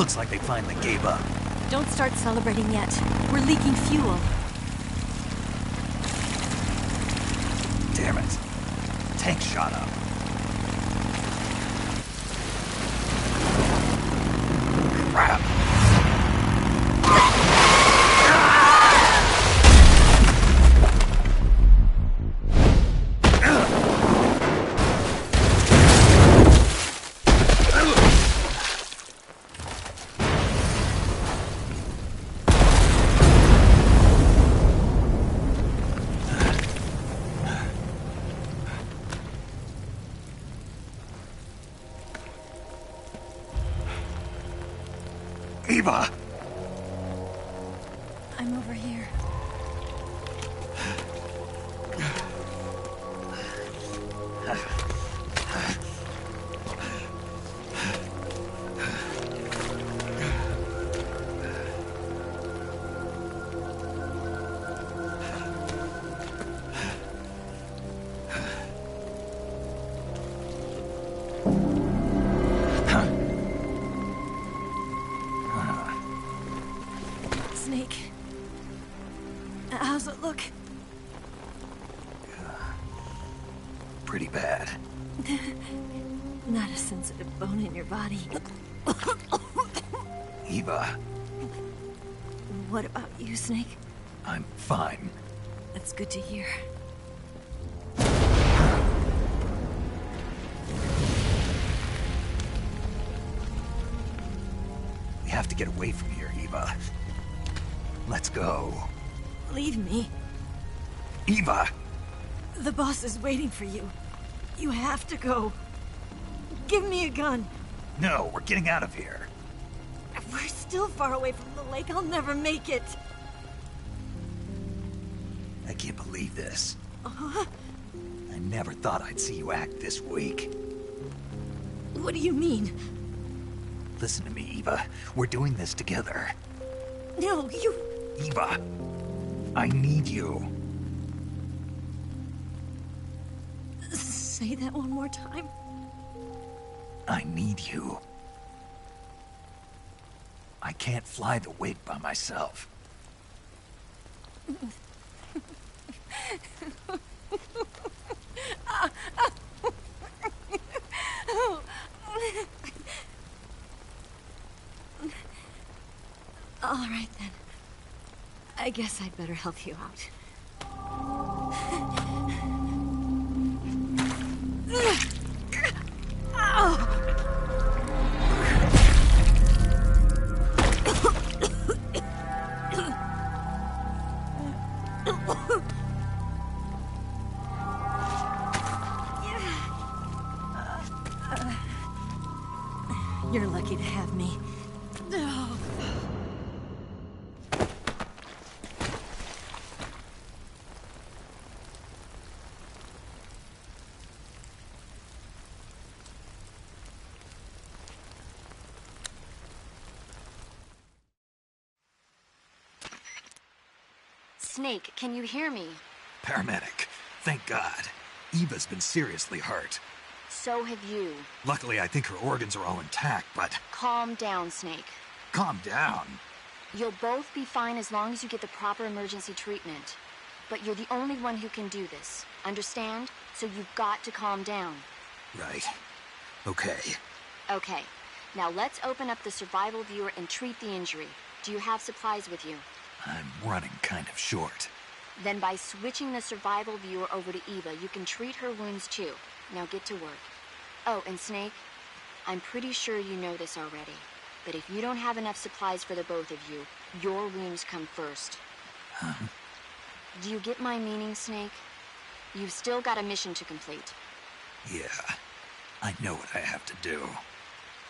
Looks like they finally gave up. Don't start celebrating yet. We're leaking fuel. Damn it. Tank shot up. Crap. Eva! I'm over here. Snake. How's it look? Pretty bad. Not a sensitive bone in your body. Eva, What about you, Snake? I'm fine. That's good to hear. We have to get away from here, Eva. Let's go. Leave me. Eva! The boss is waiting for you. You have to go. Give me a gun. No, we're getting out of here. If we're still far away from the lake, I'll never make it. I can't believe this. Uh-huh. I never thought I'd see you act this weak. What do you mean? Listen to me, Eva. We're doing this together. No, you... Eva, I need you. Say that one more time. I need you. I can't fly the wig by myself. All right, then. I guess I'd better help you out. You're lucky to have me. Snake, can you hear me? Paramedic. Thank God. Eva's been seriously hurt. So have you. Luckily, I think her organs are all intact, but... Calm down, Snake. Calm down. You'll both be fine as long as you get the proper emergency treatment. But you're the only one who can do this. Understand? So you've got to calm down. Right. Okay. Okay. Now let's open up the survival viewer and treat the injury. Do you have supplies with you? I'm running kind of short. Then by switching the survival viewer over to Eva, you can treat her wounds too. Now get to work. Oh, and Snake, I'm pretty sure you know this already, but if you don't have enough supplies for the both of you, your wounds come first. Huh? Do you get my meaning, Snake? You've still got a mission to complete. Yeah. I know what I have to do.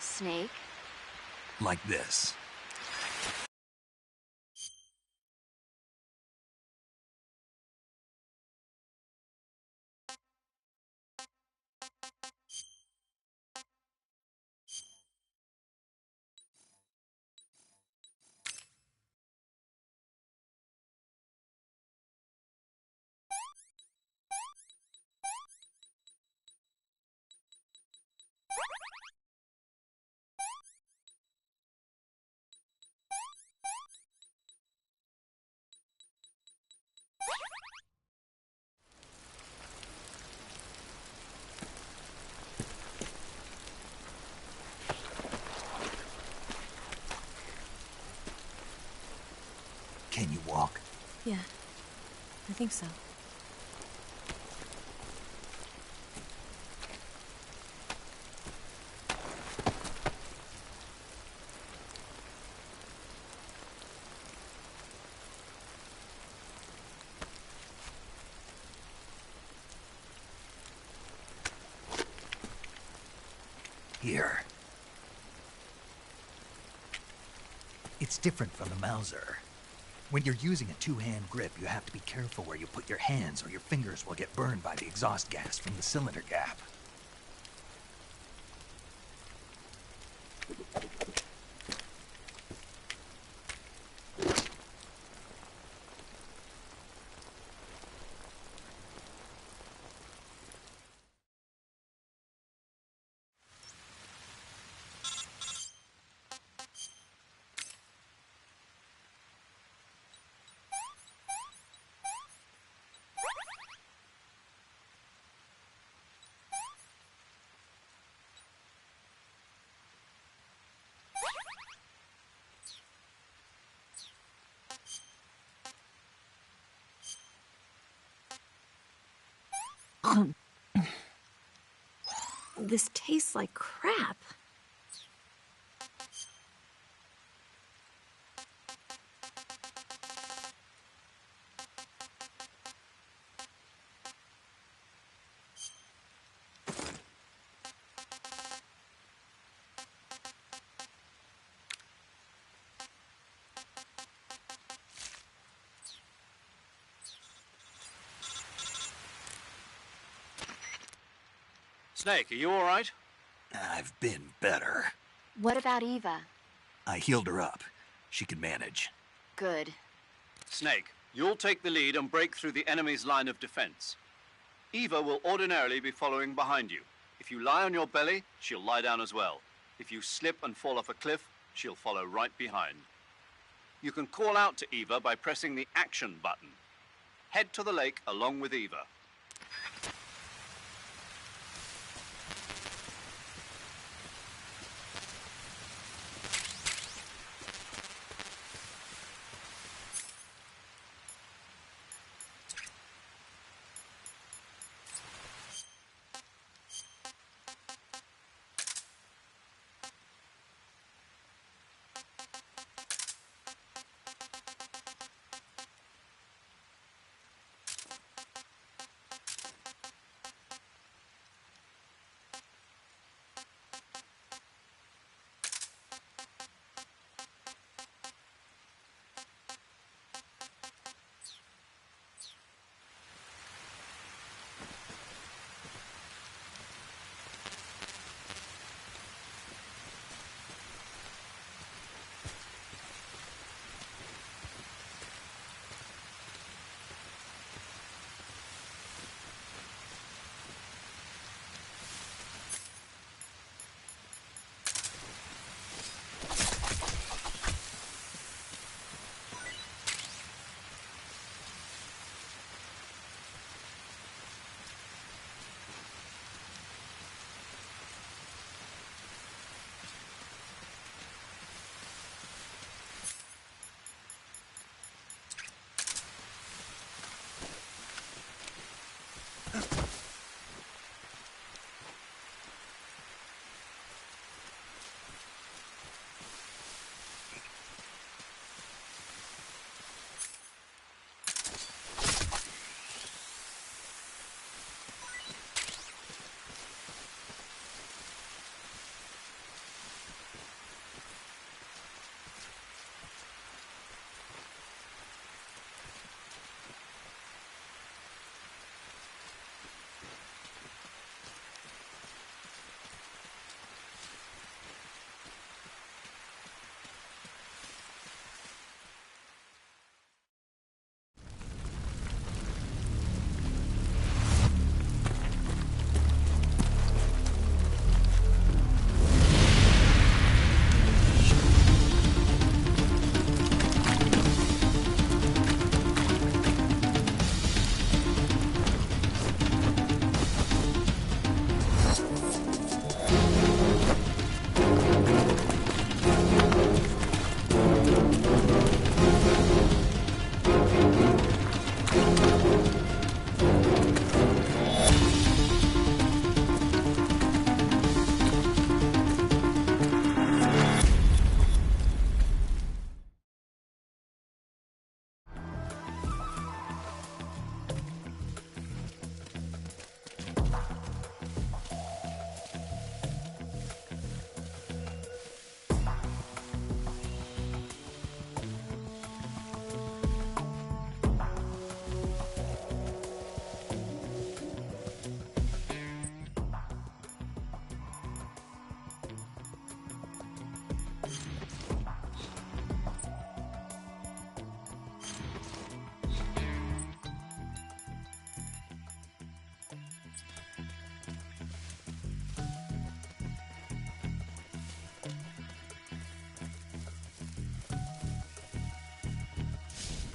Snake? Like this. Yeah, I think so. Here. It's different from the Mauser. When you're using a two-hand grip, you have to be careful where you put your hands or your fingers will get burned by the exhaust gas from the cylinder gap. This tastes like crap. Snake, are you all right? I've been better. What about Eva? I healed her up. She can manage. Good. Snake, you'll take the lead and break through the enemy's line of defense. Eva will ordinarily be following behind you. If you lie on your belly, she'll lie down as well. If you slip and fall off a cliff, she'll follow right behind. You can call out to Eva by pressing the action button. Head to the lake along with Eva.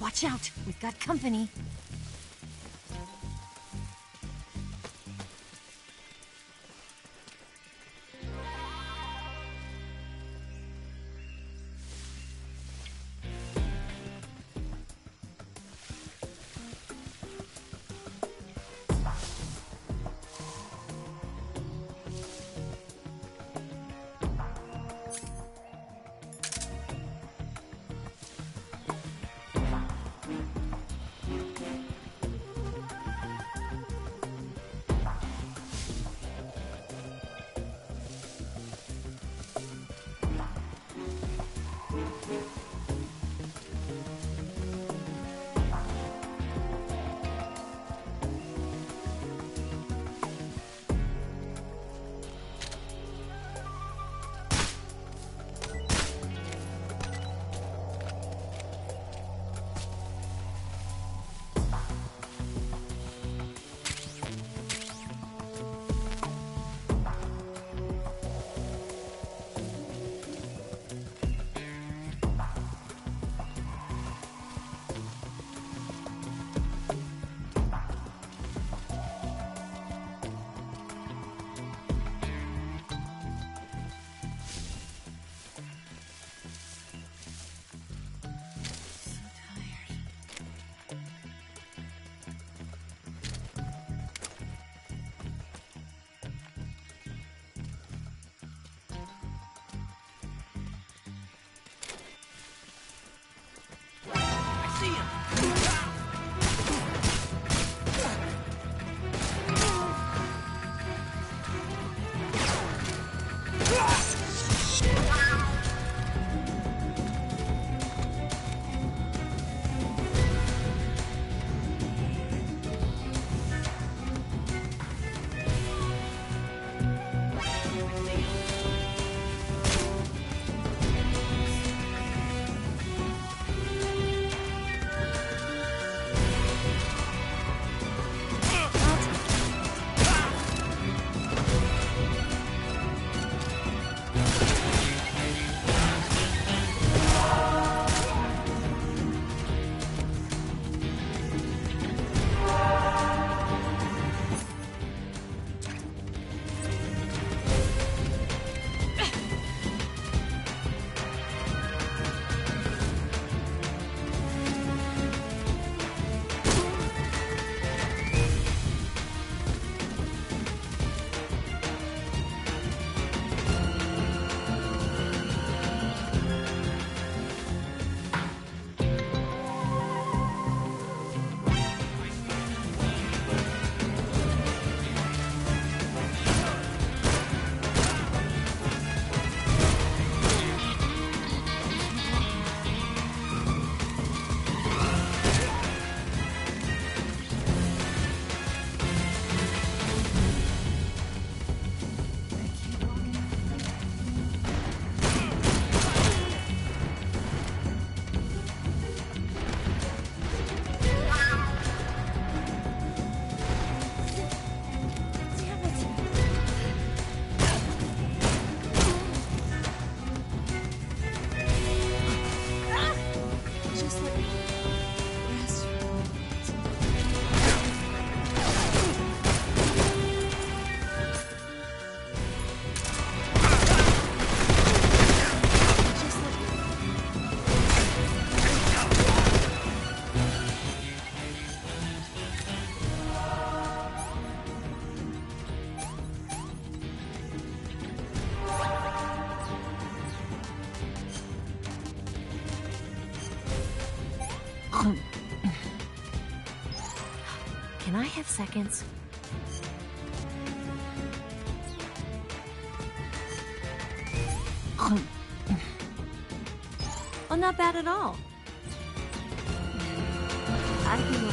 Watch out, we've got company. Can I have seconds? Well, not bad at all. I feel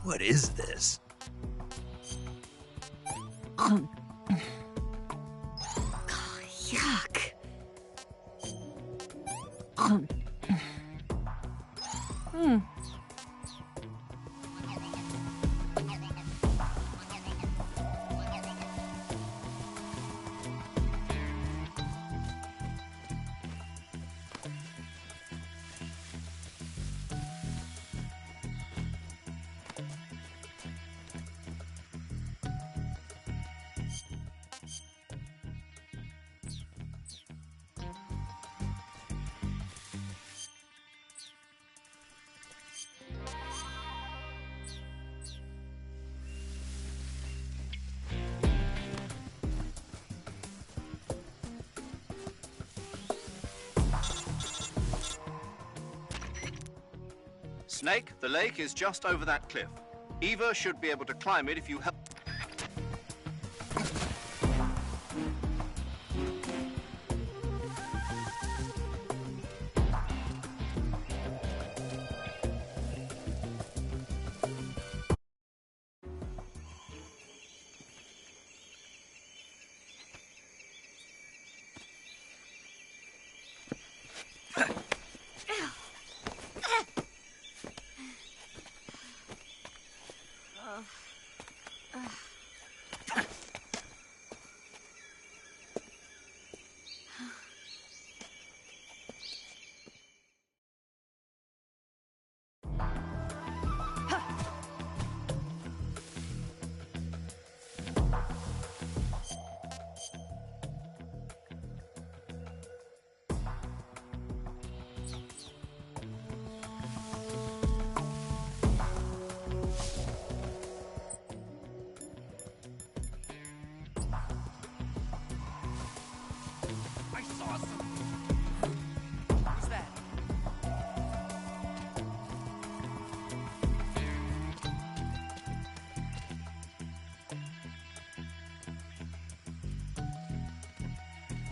What is this? Yuck. Snake, the lake is just over that cliff. Eva should be able to climb it if you help.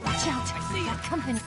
Watch out! I got company.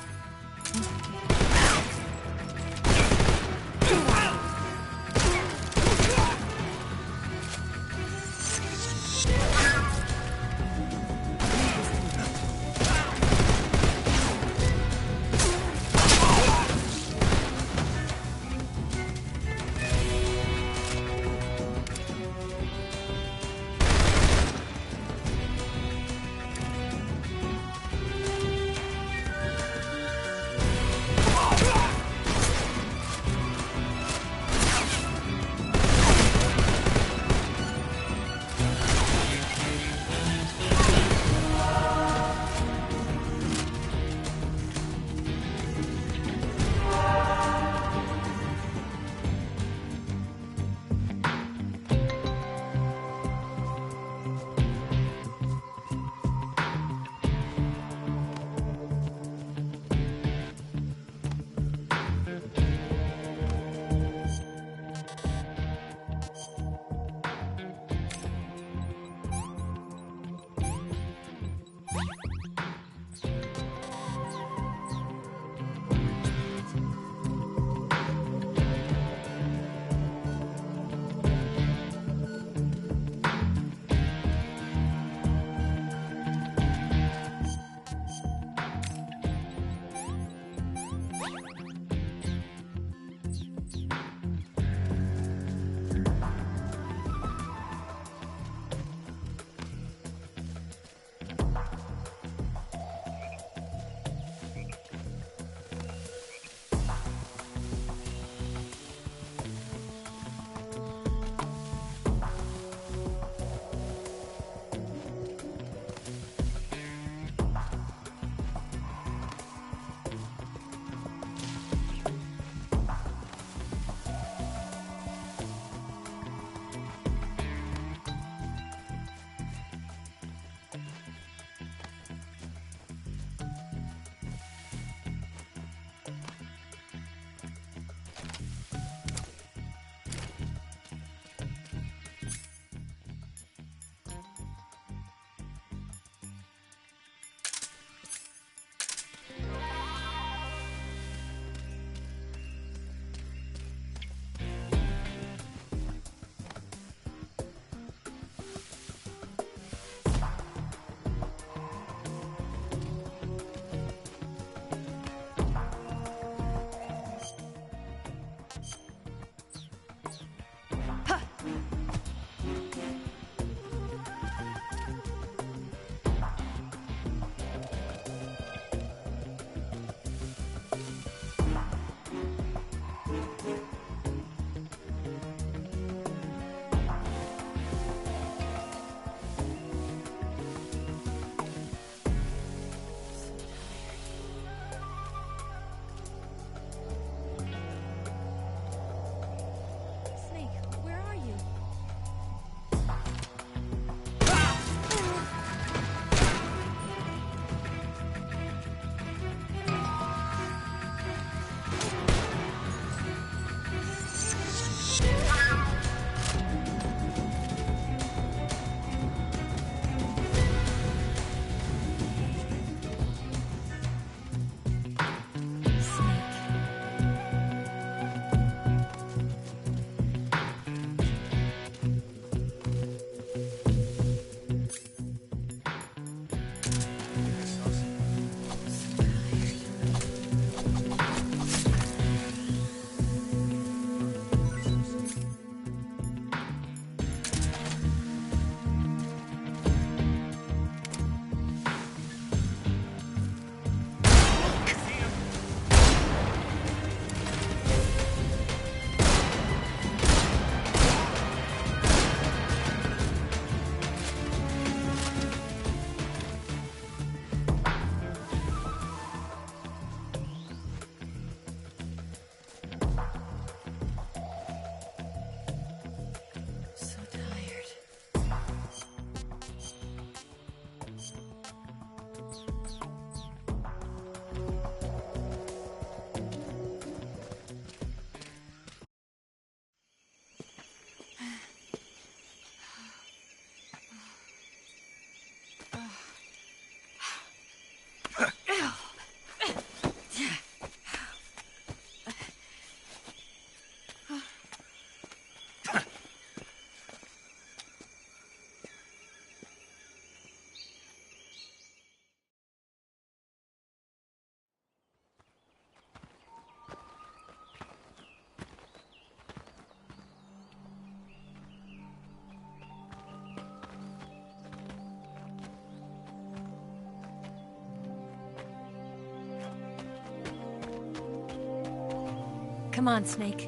Come on, Snake.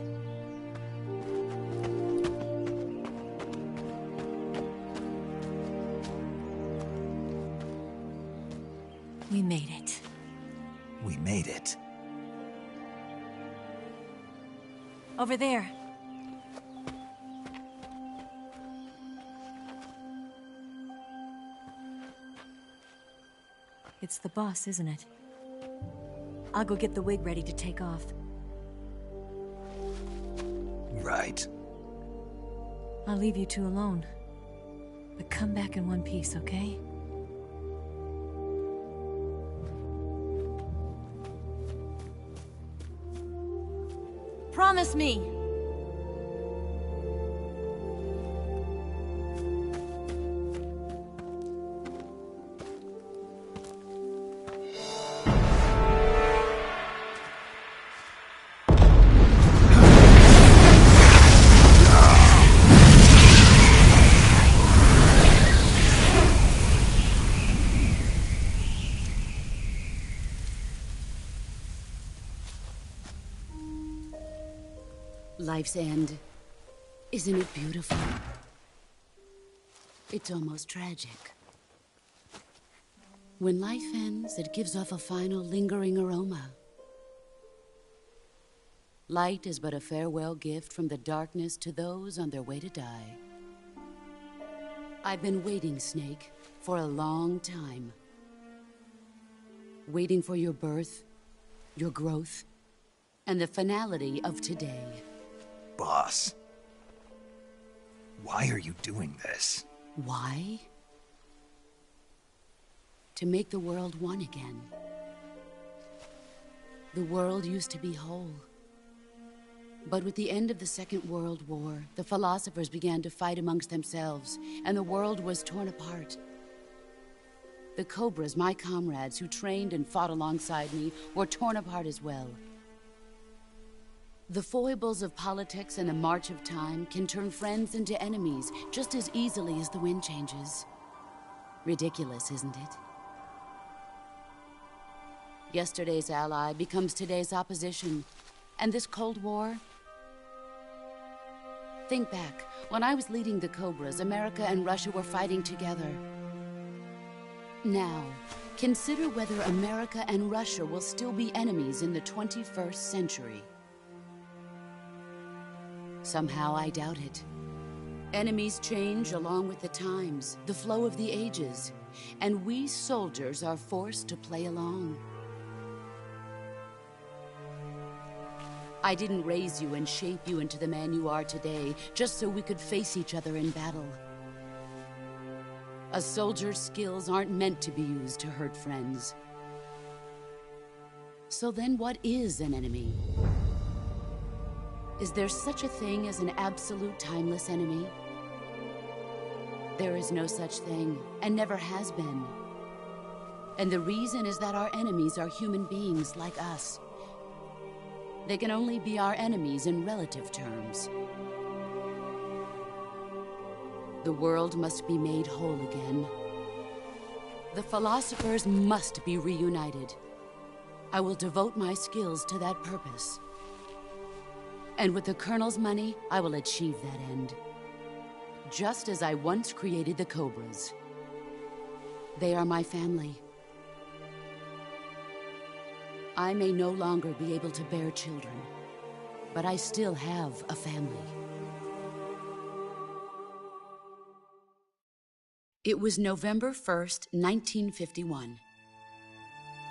We made it. We made it. Over there. It's the boss, isn't it? I'll go get the wig ready to take off. Right. I'll leave you two alone. But come back in one piece, okay? Promise me! Life's end. Isn't it beautiful? It's almost tragic. When life ends, it gives off a final lingering aroma. Light is but a farewell gift from the darkness to those on their way to die. I've been waiting, Snake, for a long time. Waiting for your birth, your growth, and the finality of today. Boss. Why are you doing this? Why? To make the world one again. The world used to be whole. But with the end of the Second World War, the philosophers began to fight amongst themselves, and the world was torn apart. The Cobras, my comrades who trained and fought alongside me, were torn apart as well. The foibles of politics and the march of time can turn friends into enemies just as easily as the wind changes. Ridiculous, isn't it? Yesterday's ally becomes today's opposition, and this Cold War... Think back. When I was leading the Cobras, America and Russia were fighting together. Now, consider whether America and Russia will still be enemies in the 21st century. Somehow I doubt it. Enemies change along with the times, the flow of the ages, and we soldiers are forced to play along. I didn't raise you and shape you into the man you are today just so we could face each other in battle. A soldier's skills aren't meant to be used to hurt friends. So then what is an enemy? Is there such a thing as an absolute timeless enemy? There is no such thing, and never has been. And the reason is that our enemies are human beings like us. They can only be our enemies in relative terms. The world must be made whole again. The philosophers must be reunited. I will devote my skills to that purpose. And with the Colonel's money, I will achieve that end. Just as I once created the Cobras. They are my family. I may no longer be able to bear children, but I still have a family. It was November 1st, 1951.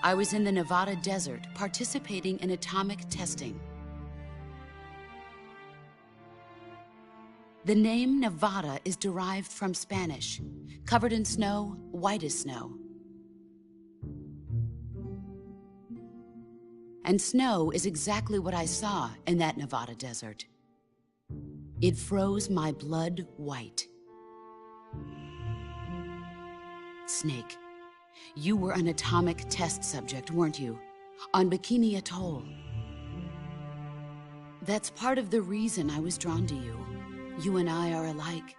I was in the Nevada desert participating in atomic testing. The name Nevada is derived from Spanish, covered in snow, white as snow. And snow is exactly what I saw in that Nevada desert. It froze my blood white. Snake, you were an atomic test subject, weren't you? On Bikini Atoll. That's part of the reason I was drawn to you. You and I are alike.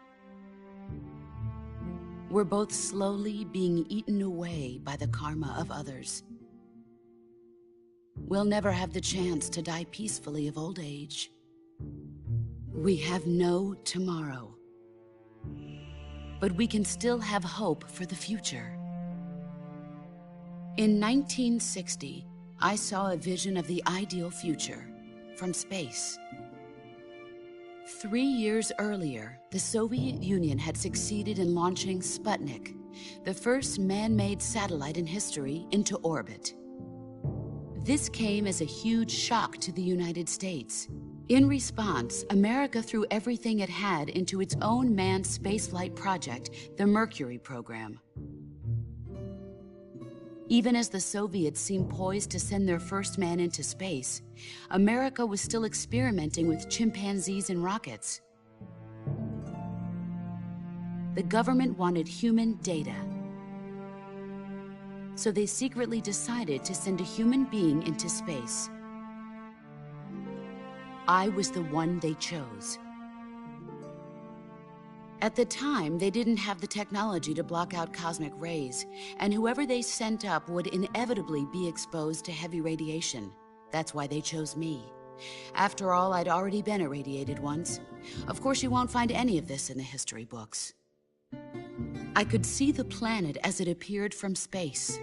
We're both slowly being eaten away by the karma of others. we'll never have the chance to die peacefully of old age. We have no tomorrow. But we can still have hope for the future. In 1960, I saw a vision of the ideal future from space. 3 years earlier, the Soviet Union had succeeded in launching Sputnik, the first man-made satellite in history, into orbit. This came as a huge shock to the United States. In response, America threw everything it had into its own manned spaceflight project, the Mercury program. Even as the Soviets seemed poised to send their first man into space, America was still experimenting with chimpanzees and rockets. The government wanted human data. So they secretly decided to send a human being into space. I was the one they chose. At the time, they didn't have the technology to block out cosmic rays, and whoever they sent up would inevitably be exposed to heavy radiation. That's why they chose me. After all, I'd already been irradiated once. Of course, you won't find any of this in the history books. I could see the planet as it appeared from space.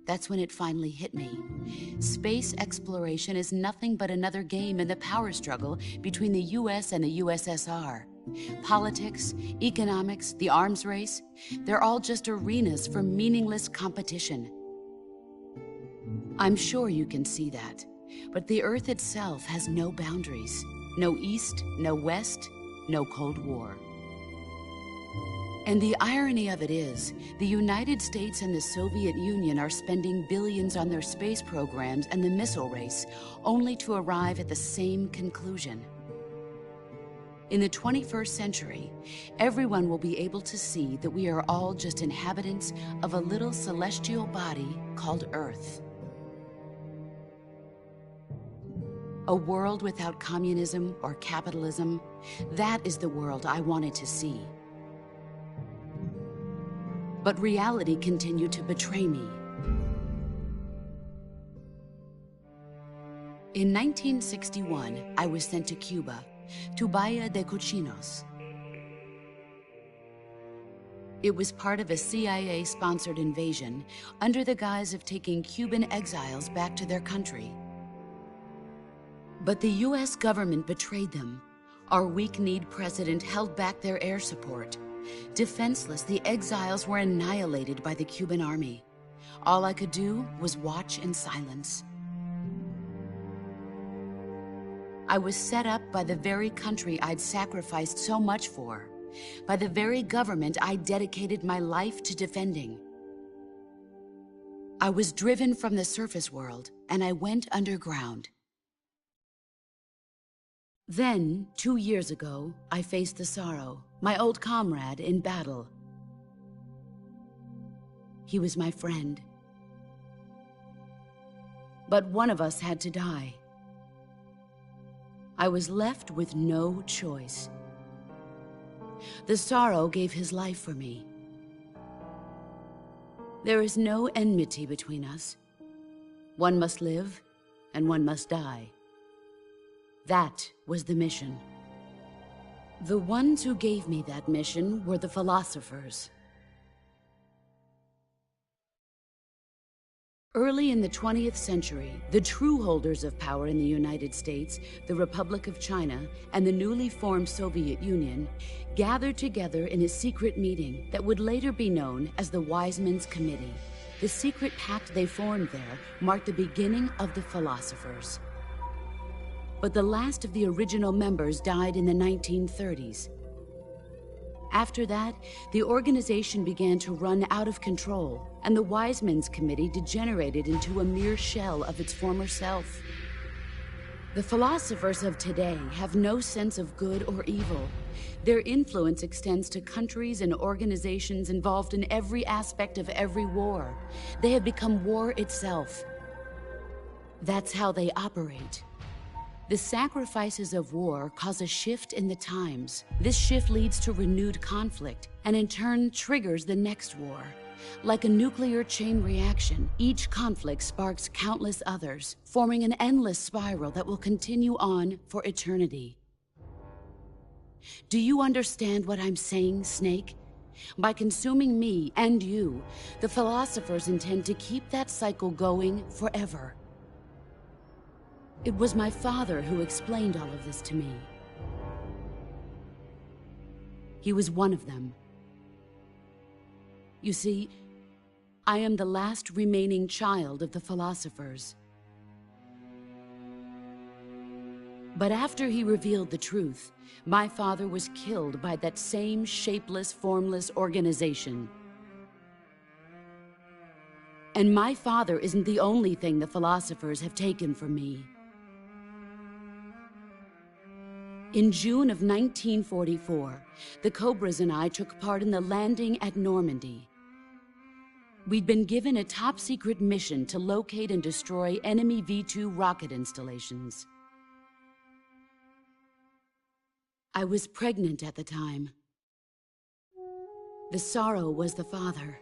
That's when it finally hit me. Space exploration is nothing but another game in the power struggle between the US and the USSR. Politics, economics, the arms race, they're all just arenas for meaningless competition. I'm sure you can see that, but the Earth itself has no boundaries. No East, no West, no Cold War. And the irony of it is, the United States and the Soviet Union are spending billions on their space programs and the missile race, only to arrive at the same conclusion. In the 21st century, everyone will be able to see that we are all just inhabitants of a little celestial body called Earth. A world without communism or capitalism, that is the world I wanted to see. But reality continued to betray me. In 1961, I was sent to Cuba, to Bahia de Cochinos. It was part of a CIA-sponsored invasion under the guise of taking Cuban exiles back to their country. But the US government betrayed them. Our weak-kneed president held back their air support. Defenseless, the exiles were annihilated by the Cuban army. All I could do was watch in silence. I was set up by the very country I'd sacrificed so much for, by the very government I dedicated my life to defending. I was driven from the surface world, and I went underground. Then, 2 years ago, I faced the sorrow, my old comrade in battle. He was my friend. But one of us had to die. I was left with no choice. The sorrow gave his life for me. There is no enmity between us. One must live, and one must die. That was the mission. The ones who gave me that mission were the philosophers. Early in the 20th century, the true holders of power in the United States, the Republic of China, and the newly formed Soviet Union gathered together in a secret meeting that would later be known as the Wise Men's Committee. The secret pact they formed there marked the beginning of the philosophers. But the last of the original members died in the 1930s. After that, the organization began to run out of control, and the Wise Men's Committee degenerated into a mere shell of its former self. The philosophers of today have no sense of good or evil. Their influence extends to countries and organizations involved in every aspect of every war. They have become war itself. That's how they operate. The sacrifices of war cause a shift in the times. This shift leads to renewed conflict, and in turn triggers the next war. Like a nuclear chain reaction, each conflict sparks countless others, forming an endless spiral that will continue on for eternity. Do you understand what I'm saying, Snake? By consuming me and you, the philosophers intend to keep that cycle going forever. It was my father who explained all of this to me. He was one of them. You see, I am the last remaining child of the philosophers. But after he revealed the truth, my father was killed by that same shapeless, formless organization. And my father isn't the only thing the philosophers have taken from me. In June of 1944, the Cobras and I took part in the landing at Normandy. We'd been given a top-secret mission to locate and destroy enemy V-2 rocket installations. I was pregnant at the time. The sorrow was the father.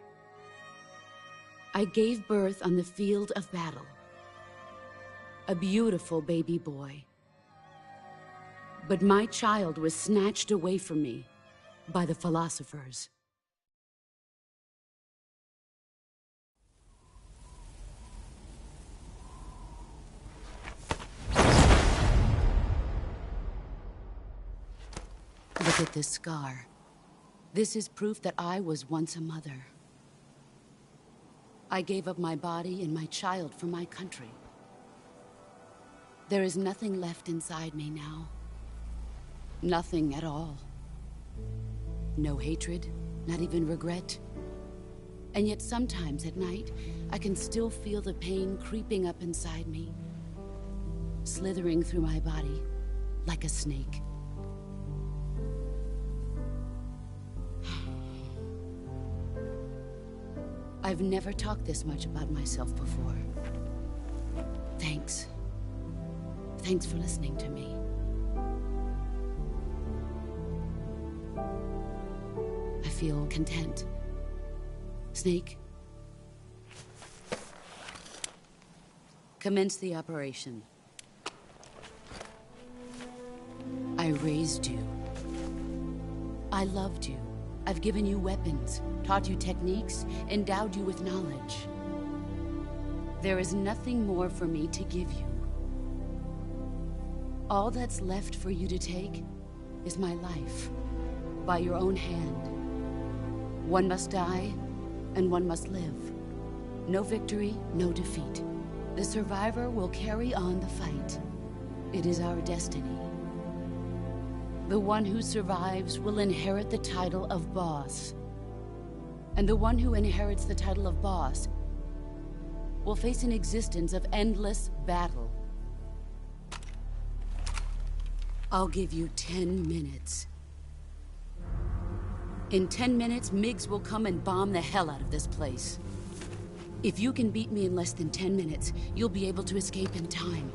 I gave birth on the field of battle. A beautiful baby boy. But my child was snatched away from me by the philosophers. Look at this scar. This is proof that I was once a mother. I gave up my body and my child for my country. There is nothing left inside me now. Nothing at all. No hatred, not even regret. And yet sometimes at night, I can still feel the pain creeping up inside me, slithering through my body like a snake. I've never talked this much about myself before. Thanks. Thanks for listening to me. I feel content. Snake? Commence the operation. I raised you. I loved you. I've given you weapons, taught you techniques, endowed you with knowledge. There is nothing more for me to give you. All that's left for you to take is my life, by your own hand. One must die, and one must live. No victory, no defeat. The survivor will carry on the fight. It is our destiny. The one who survives will inherit the title of boss. And the one who inherits the title of boss will face an existence of endless battle. I'll give you 10 minutes. In 10 minutes, MiGs will come and bomb the hell out of this place. If you can beat me in less than 10 minutes, you'll be able to escape in time.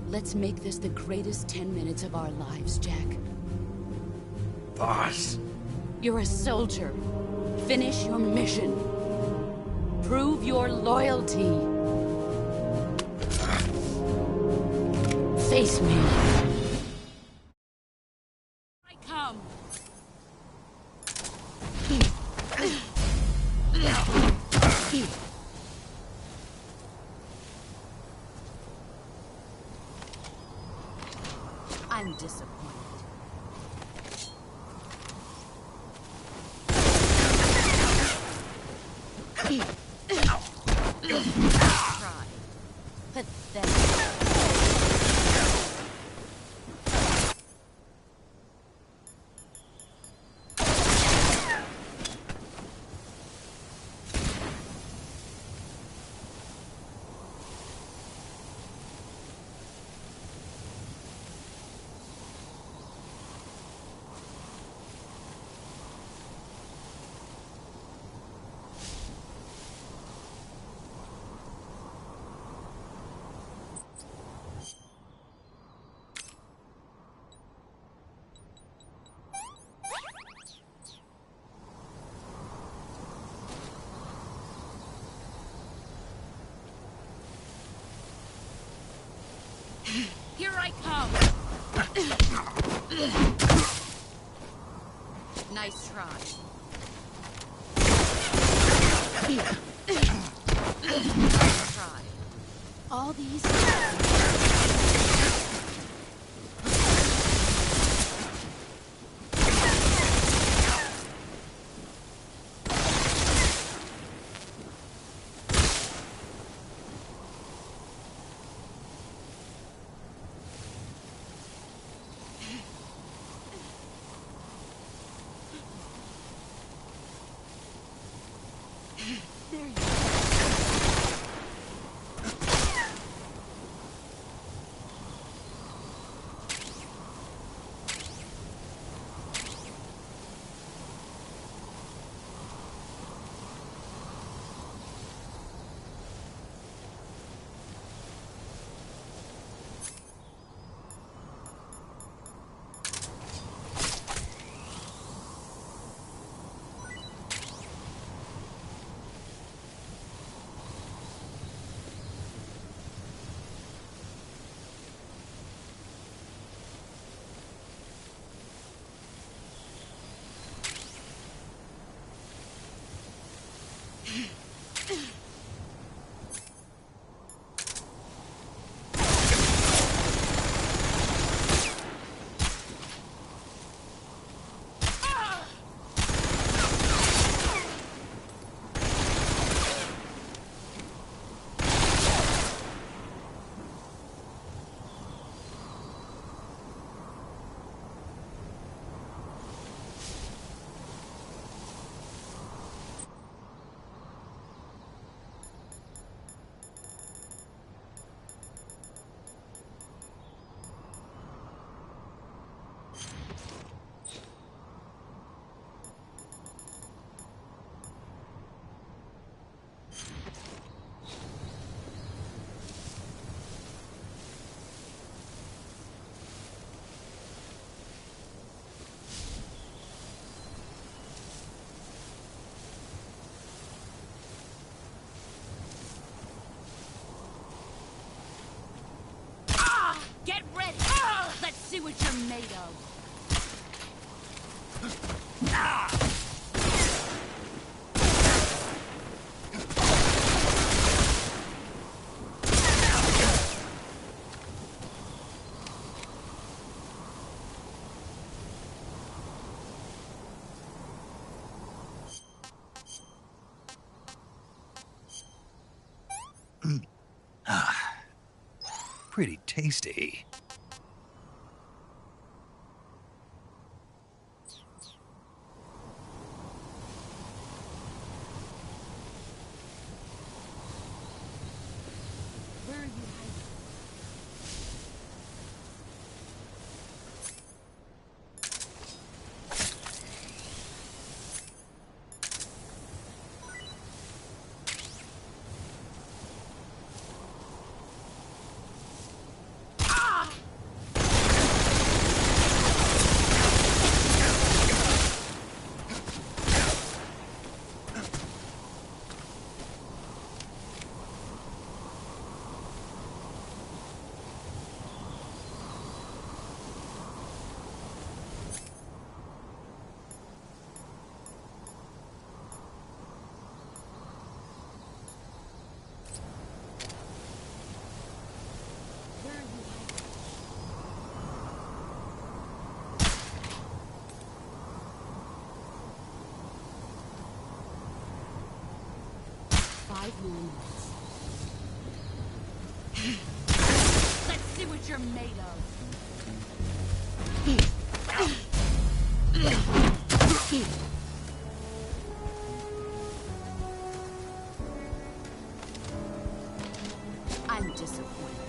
Let's make this the greatest 10 minutes of our lives, Jack. Boss. You're a soldier. Finish your mission. Prove your loyalty. Face me. I come. I'm disappointed. Try. Pathetic. Nice try. Nice try. All these... There you go. Get ready! Let's see what you're made of. Pretty tasty. Where are you hiding? Where are you hiding? 5 more minutes. Let's see what you're made of. I'm disappointed.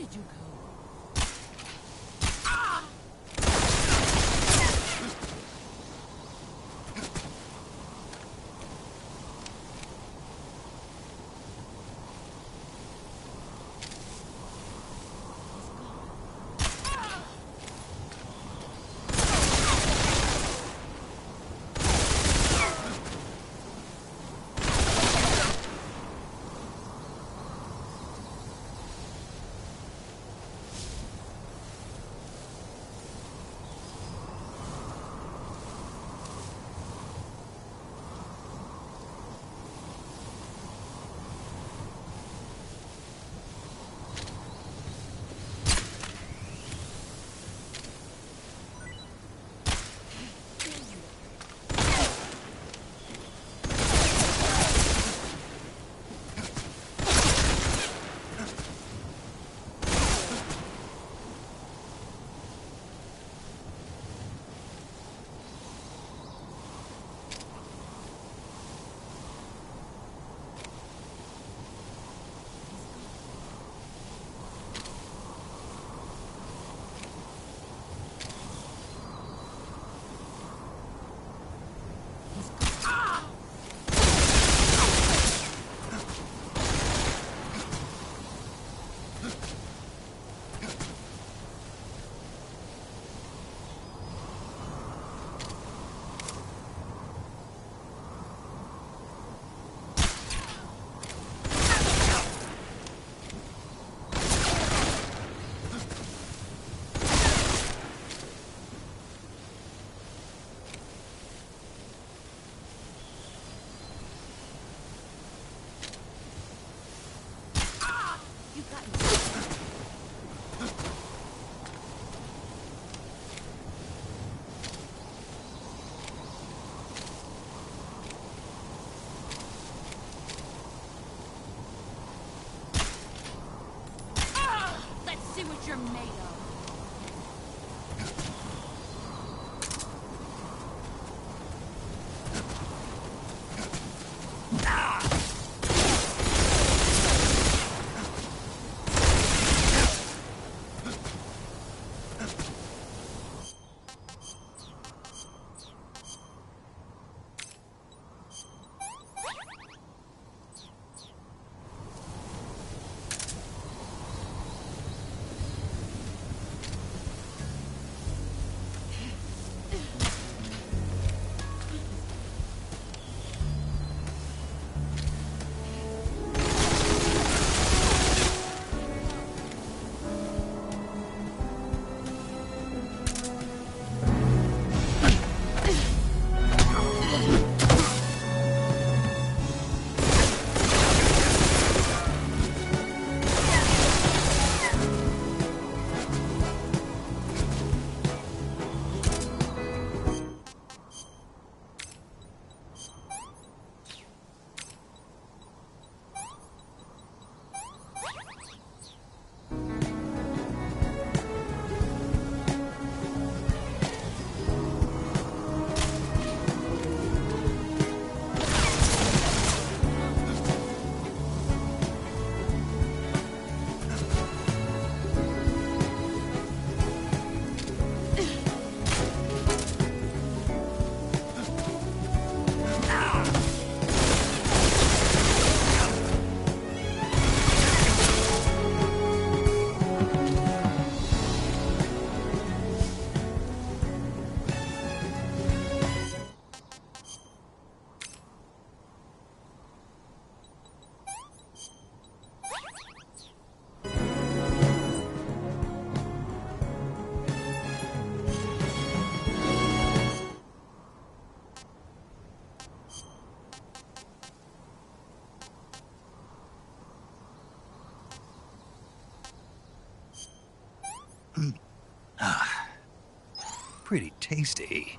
did you go? See what you're made of. Pretty tasty.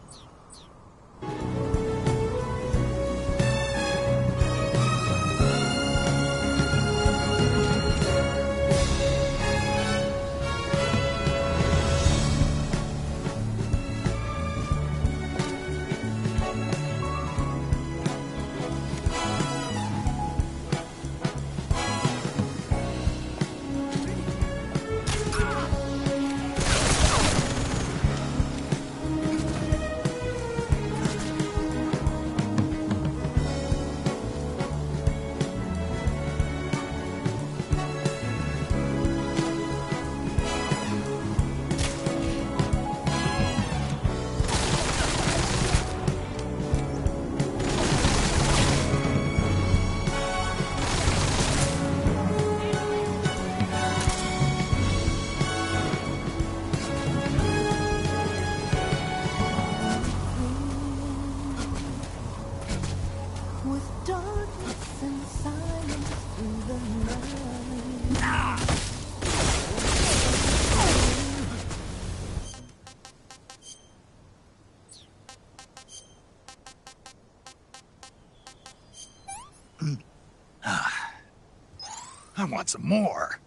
with darkness and silence through the night. I want some more.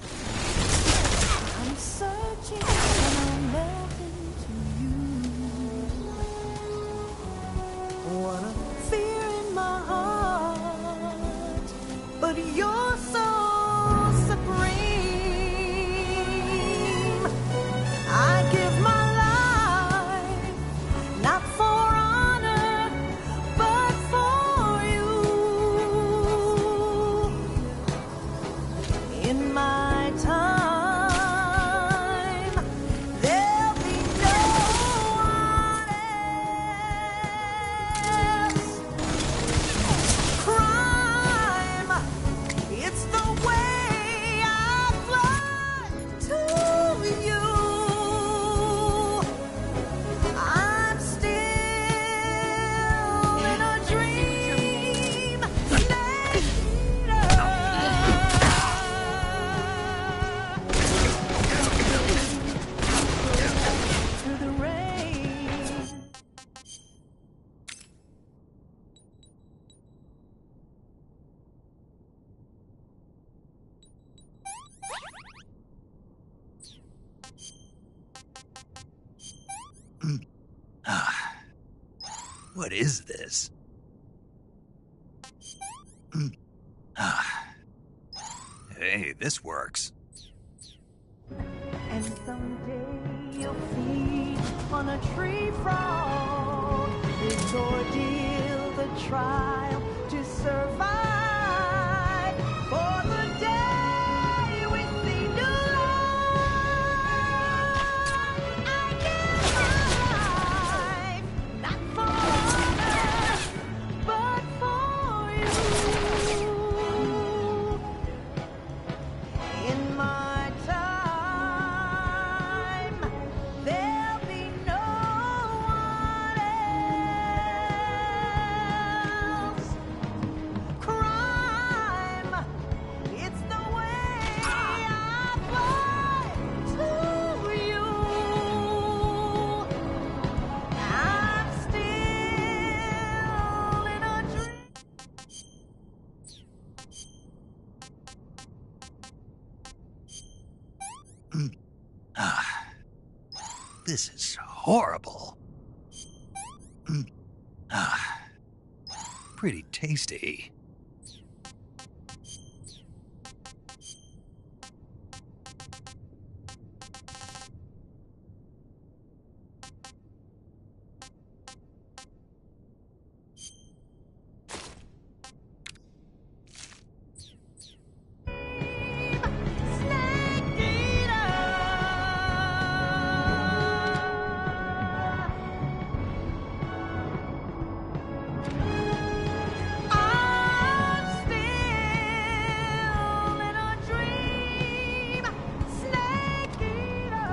I'm searching and I'll melt into you. What a fear in my heart, but you're so supreme. I give my life, not for honor, but for you. In my time, there'll be no one else. Crime, it's the way I fly to you. I'm still in a dream, snake eater. To the rain. What is this? Hey, this works. And someday you'll feed on a tree frog. This ordeal, the trial to survive. For the day we see new life, I give my life, not for honor, but for you. In my time, there'll be no one else. Crime, it's the way I fly to you. I'm still in a dream. This is horrible. Pretty tasty. Snake eater. I'm still in a dream. Snake eater.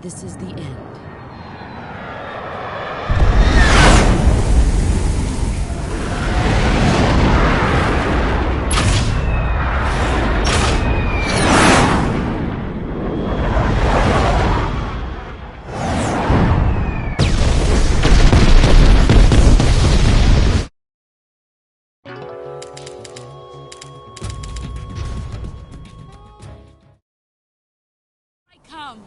This is the end. I come.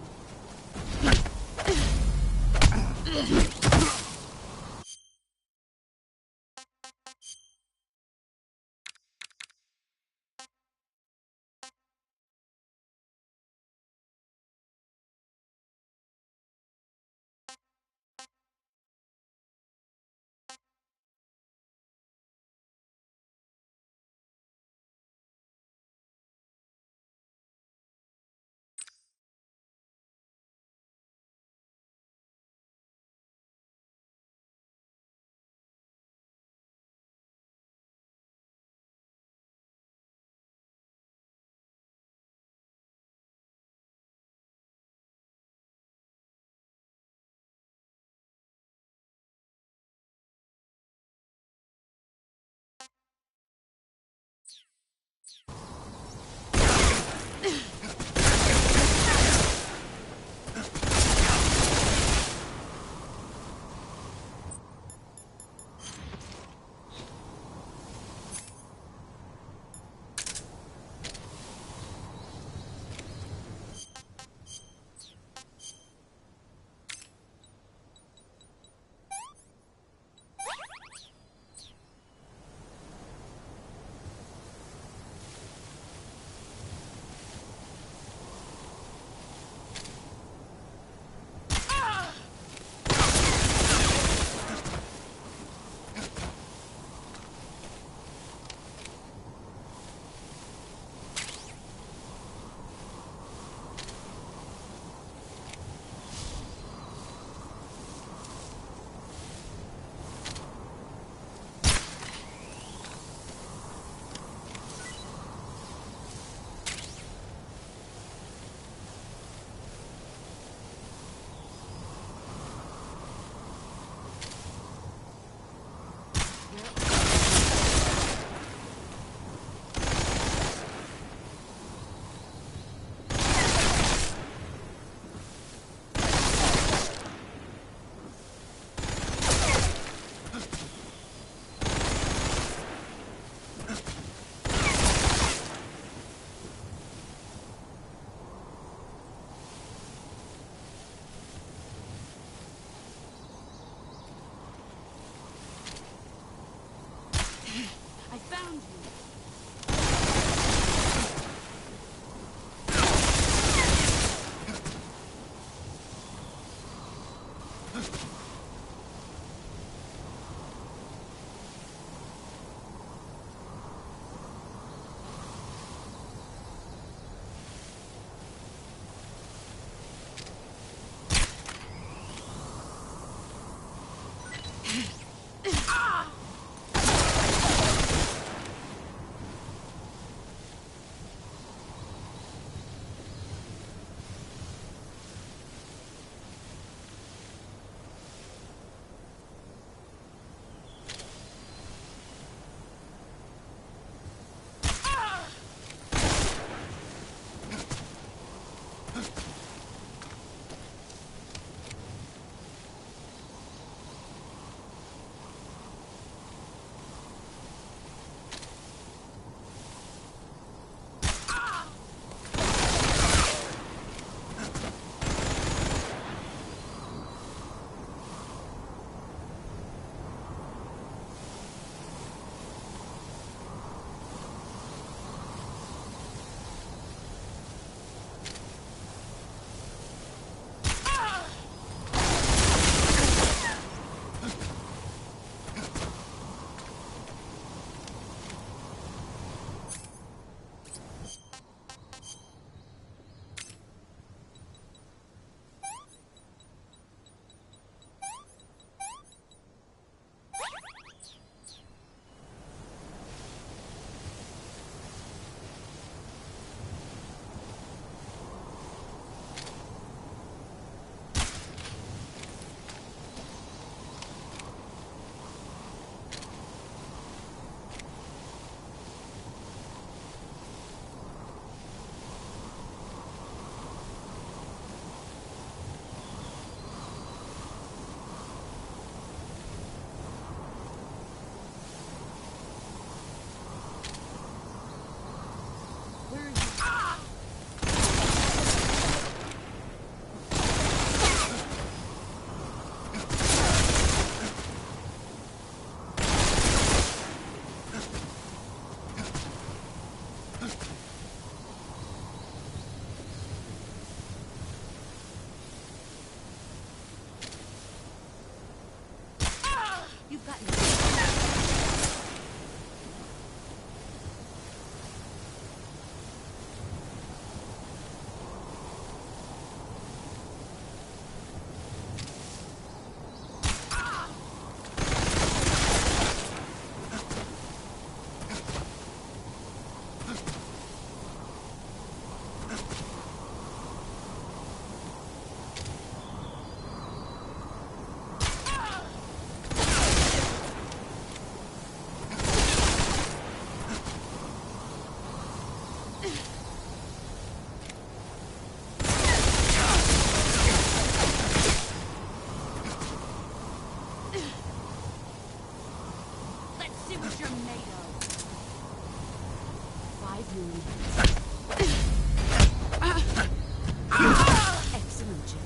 Excellent, Jack.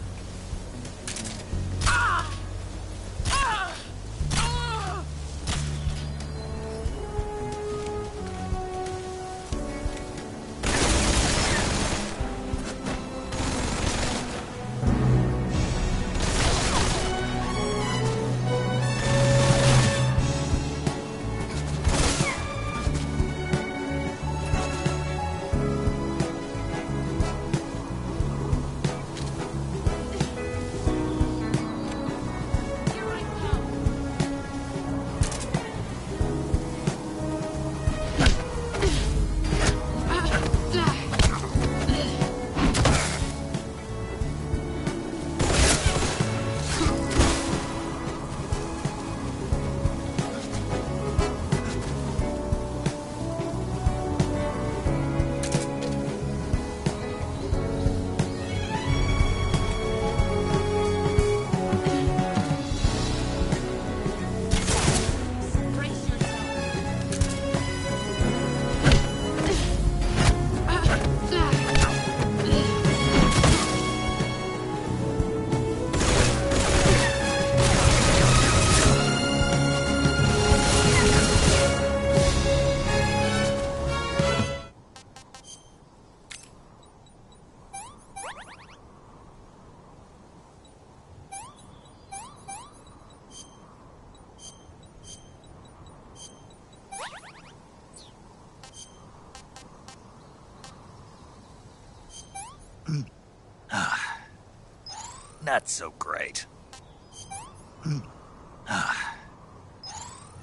Not so great.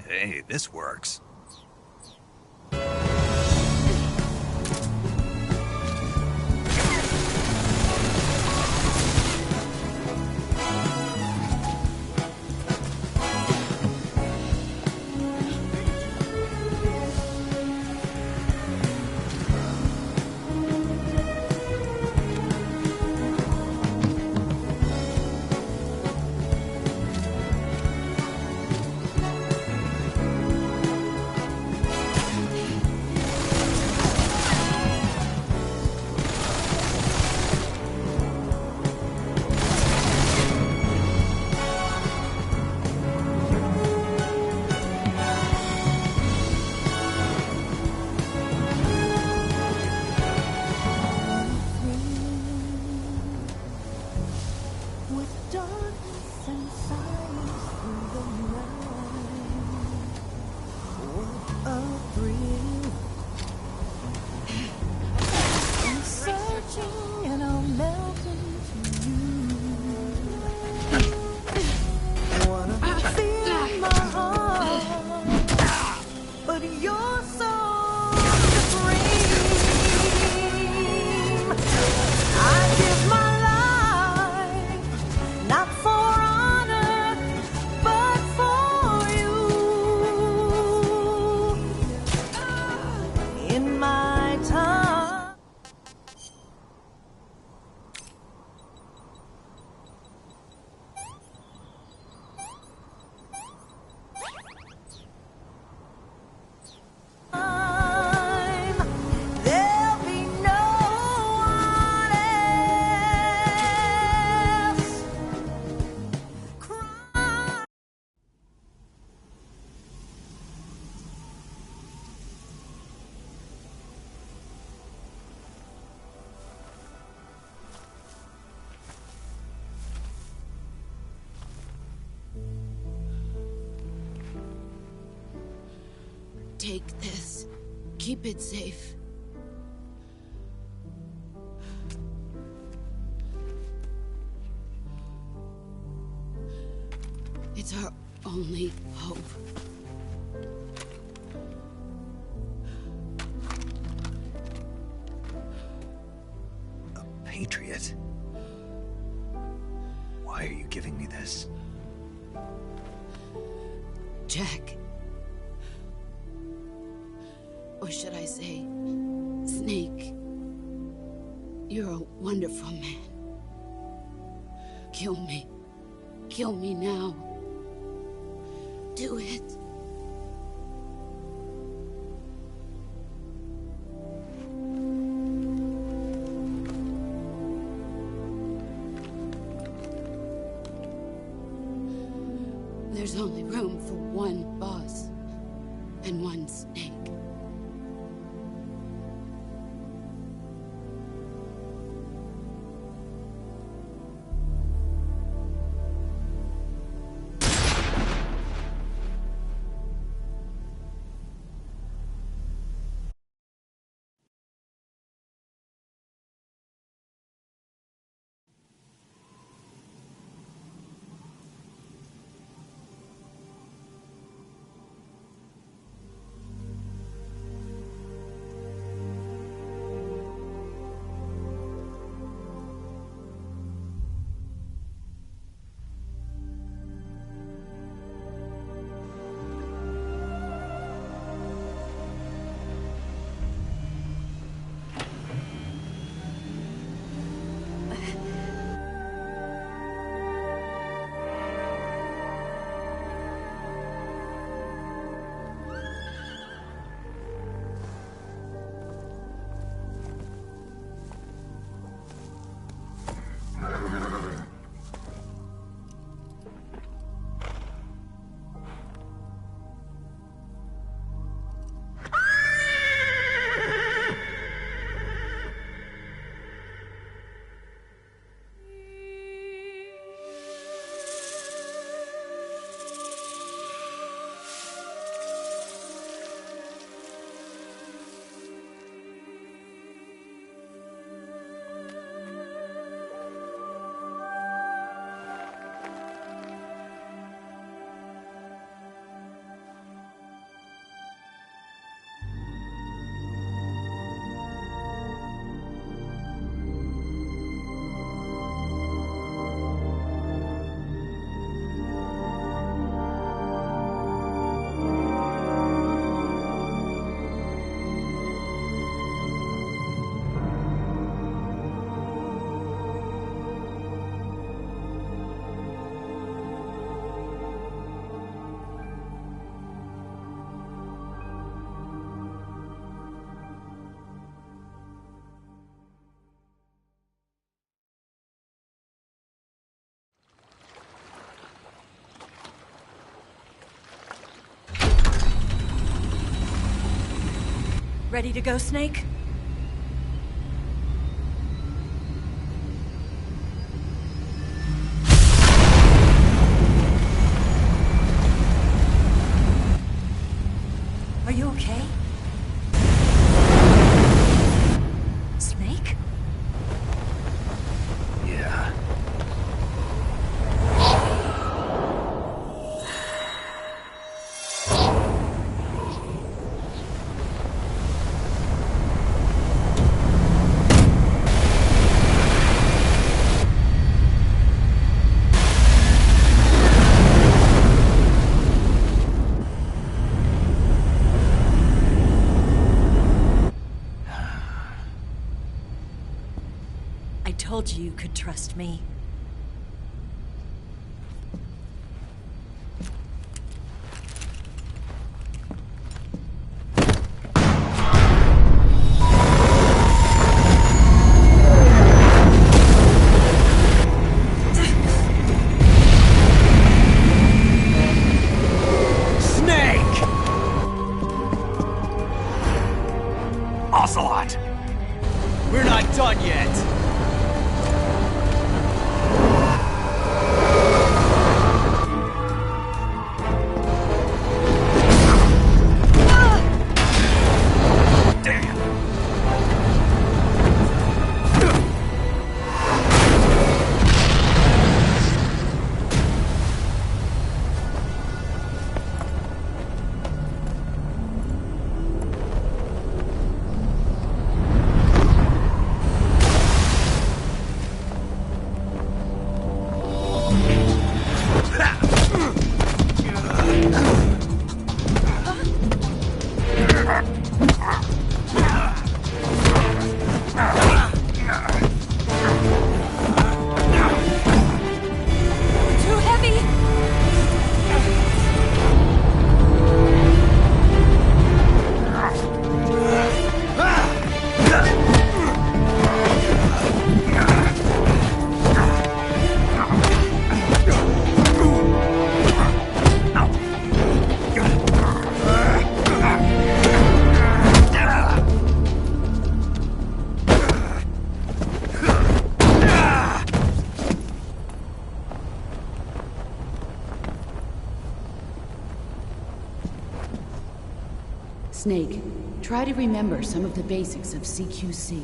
Hey, this works. Take this. Keep it safe. It's our only hope. A patriot? Why are you giving me this? Jack. Or should I say, Snake. You're a wonderful man. Kill me. Kill me now. Do it. There's only room for one boss and one snake. Ready to go, Snake? Are you okay? Snake? Yeah. I told you you could trust me. Ocelot! We're not done yet! Snake, try to remember some of the basics of CQC.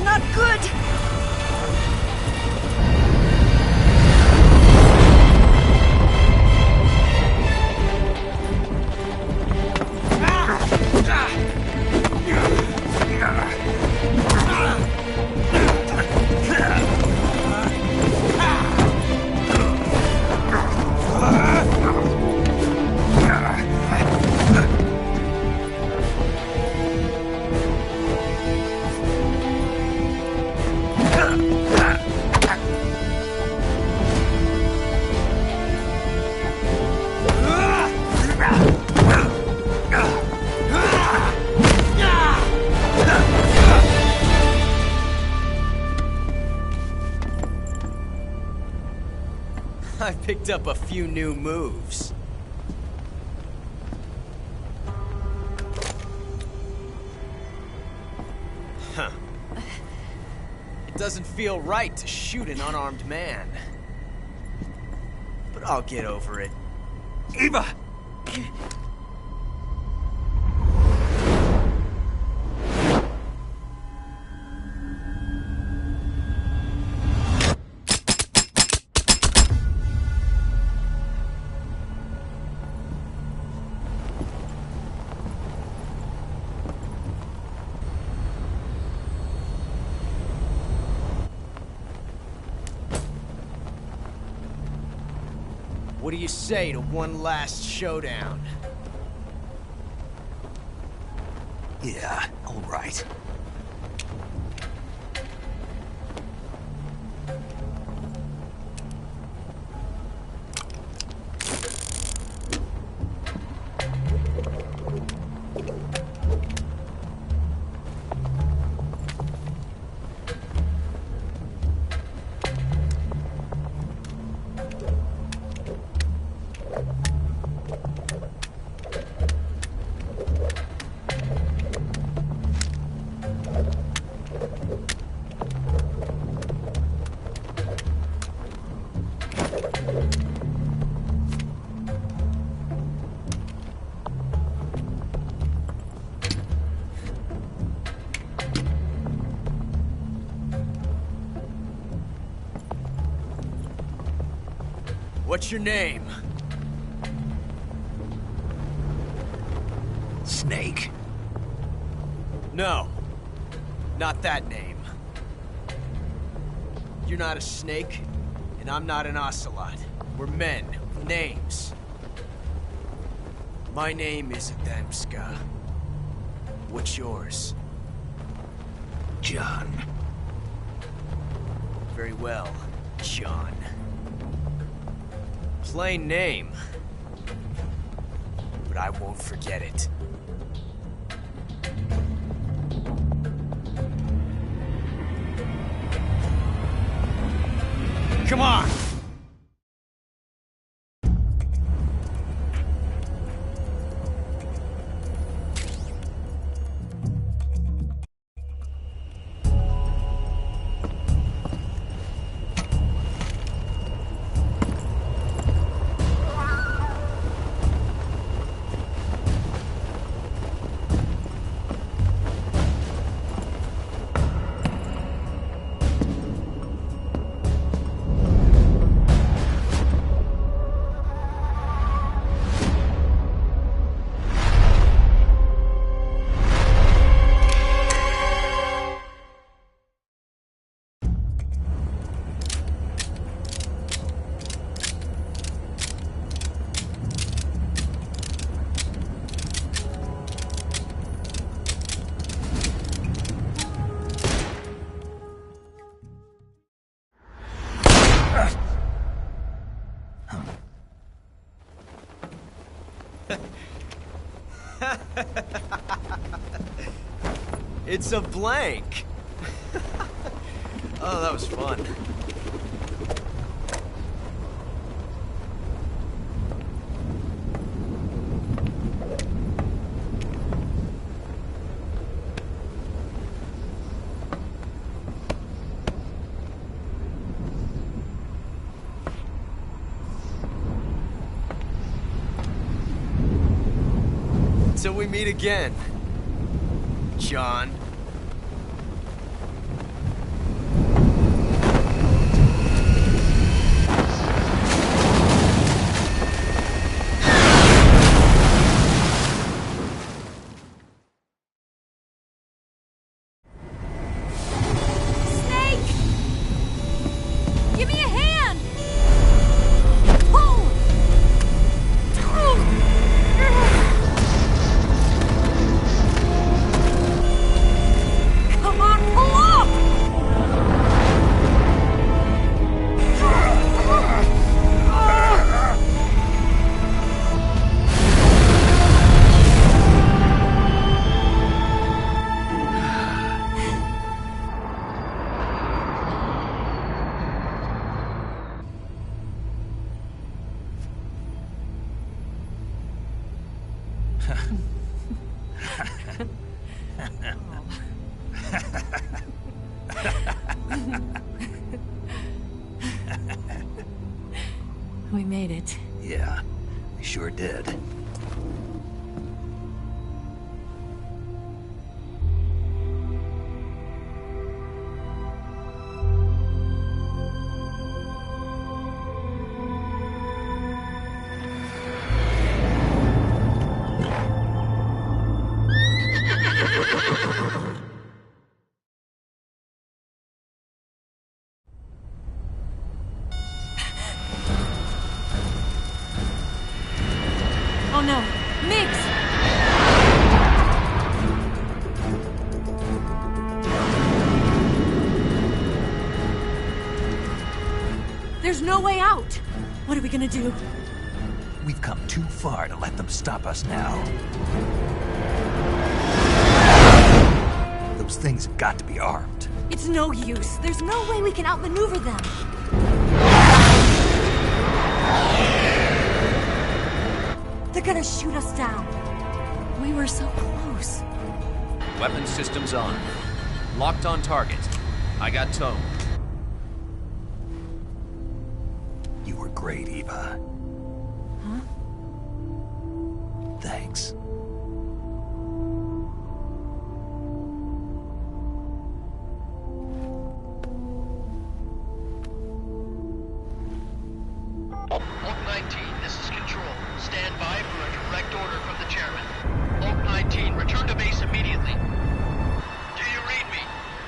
Not good! I picked up a few new moves. Huh. It doesn't feel right to shoot an unarmed man. But I'll get over it. Eva! What do you say to one last showdown? Yeah, all right. What's your name? Snake. No. Not that name. You're not a snake, and I'm not an ocelot. We're men with names. My name is Adamska. What's yours? John. Very well, John. Plain name. But I won't forget it. Come on! It's a blank. Oh, that was fun. Until we meet again, John. We made it. Yeah, we sure did. Oh no, Mix! There's no way out! What are we gonna do? We've come too far to let them stop us now. Those things have got to be armed. It's no use. There's no way we can outmaneuver them. They're gonna shoot us down. We were so close. Weapons systems on. Locked on target. I got tone. You were great, Eva. Huh? Thanks. Oak 19, this is Control. Stand by for a direct order from the chairman. Oak 19, return to base immediately. Do you read me?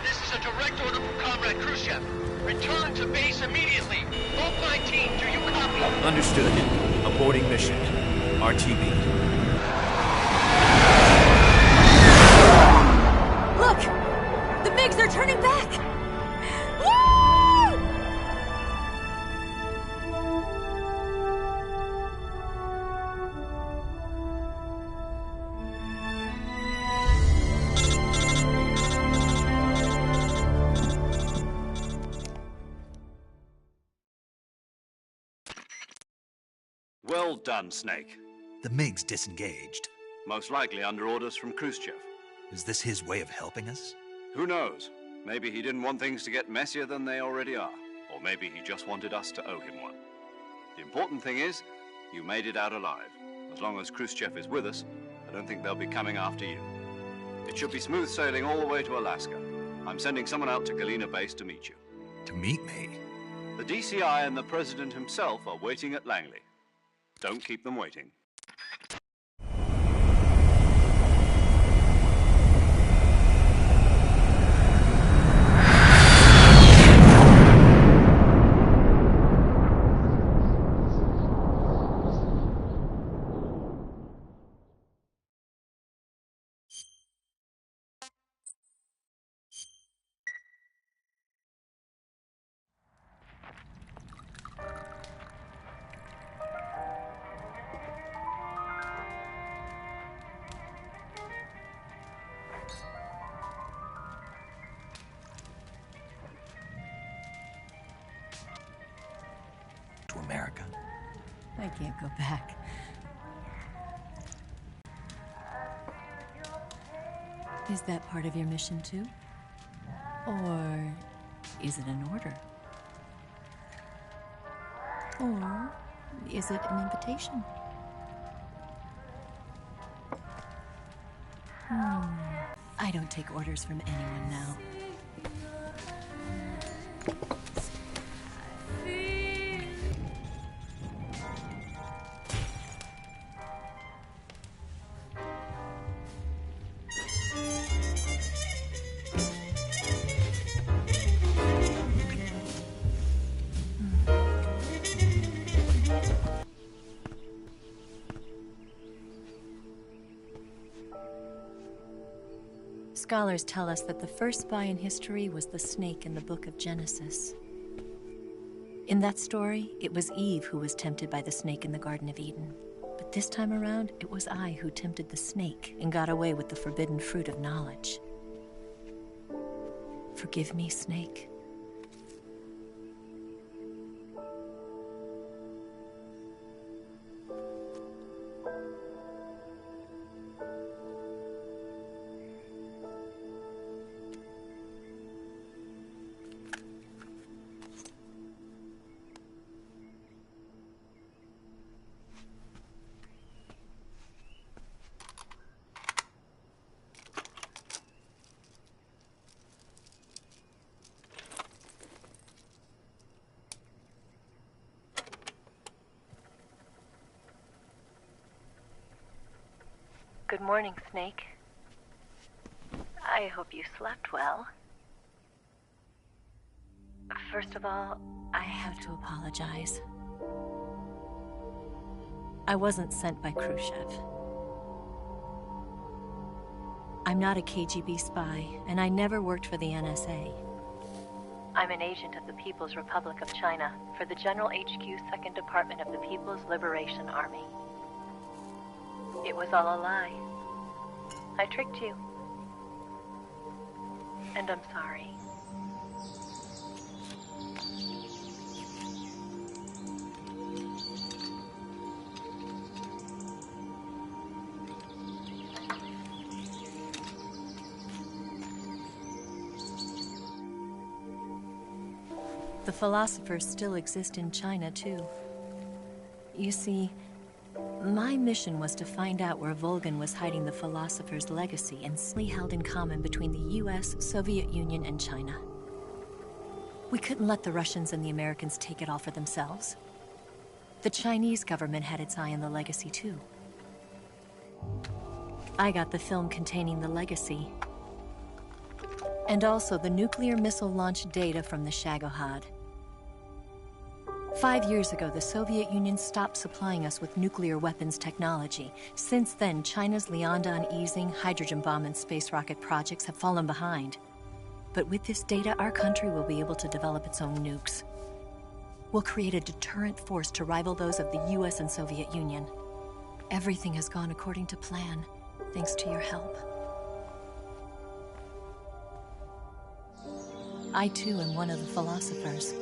This is a direct order from Comrade Khrushchev. Return to base immediately. Oak 19, do you copy? Understood. Aborting mission. RTB. Look! The MiGs are turning back! Woo! Well done, Snake. The MiGs disengaged. Most likely under orders from Khrushchev. Is this his way of helping us? Who knows? Maybe he didn't want things to get messier than they already are. Or maybe he just wanted us to owe him one. The important thing is, you made it out alive. As long as Khrushchev is with us, I don't think they'll be coming after you. It should be smooth sailing all the way to Alaska. I'm sending someone out to Galena Base to meet you. To meet me? The DCI and the President himself are waiting at Langley. Don't keep them waiting. To America. I can't go back. Is that part of your mission too? Or is it an order? Or is it an invitation? I don't take orders from anyone now. Scholars tell us that the first spy in history was the snake in the book of Genesis. In that story, it was Eve who was tempted by the snake in the Garden of Eden. But this time around, it was I who tempted the snake and got away with the forbidden fruit of knowledge. Forgive me, snake. Good morning, Snake. I hope you slept well. First of all, I have to apologize. I wasn't sent by Khrushchev. I'm not a KGB spy, and I never worked for the NSA. I'm an agent of the People's Republic of China for the General HQ 2nd Department of the People's Liberation Army. It was all a lie. I tricked you. And I'm sorry. The philosophers still exist in China, too. You see, my mission was to find out where Volgan was hiding the philosopher's legacy and held in common between the US, Soviet Union, and China. We couldn't let the Russians and the Americans take it all for themselves. The Chinese government had its eye on the legacy, too. I got the film containing the legacy, and also the nuclear missile launch data from the Shagohod. 5 years ago, the Soviet Union stopped supplying us with nuclear weapons technology. Since then, China's Liaodong easing, hydrogen bomb, and space rocket projects have fallen behind. But with this data, our country will be able to develop its own nukes. We'll create a deterrent force to rival those of the US and Soviet Union. Everything has gone according to plan, thanks to your help. I, too, am one of the philosophers.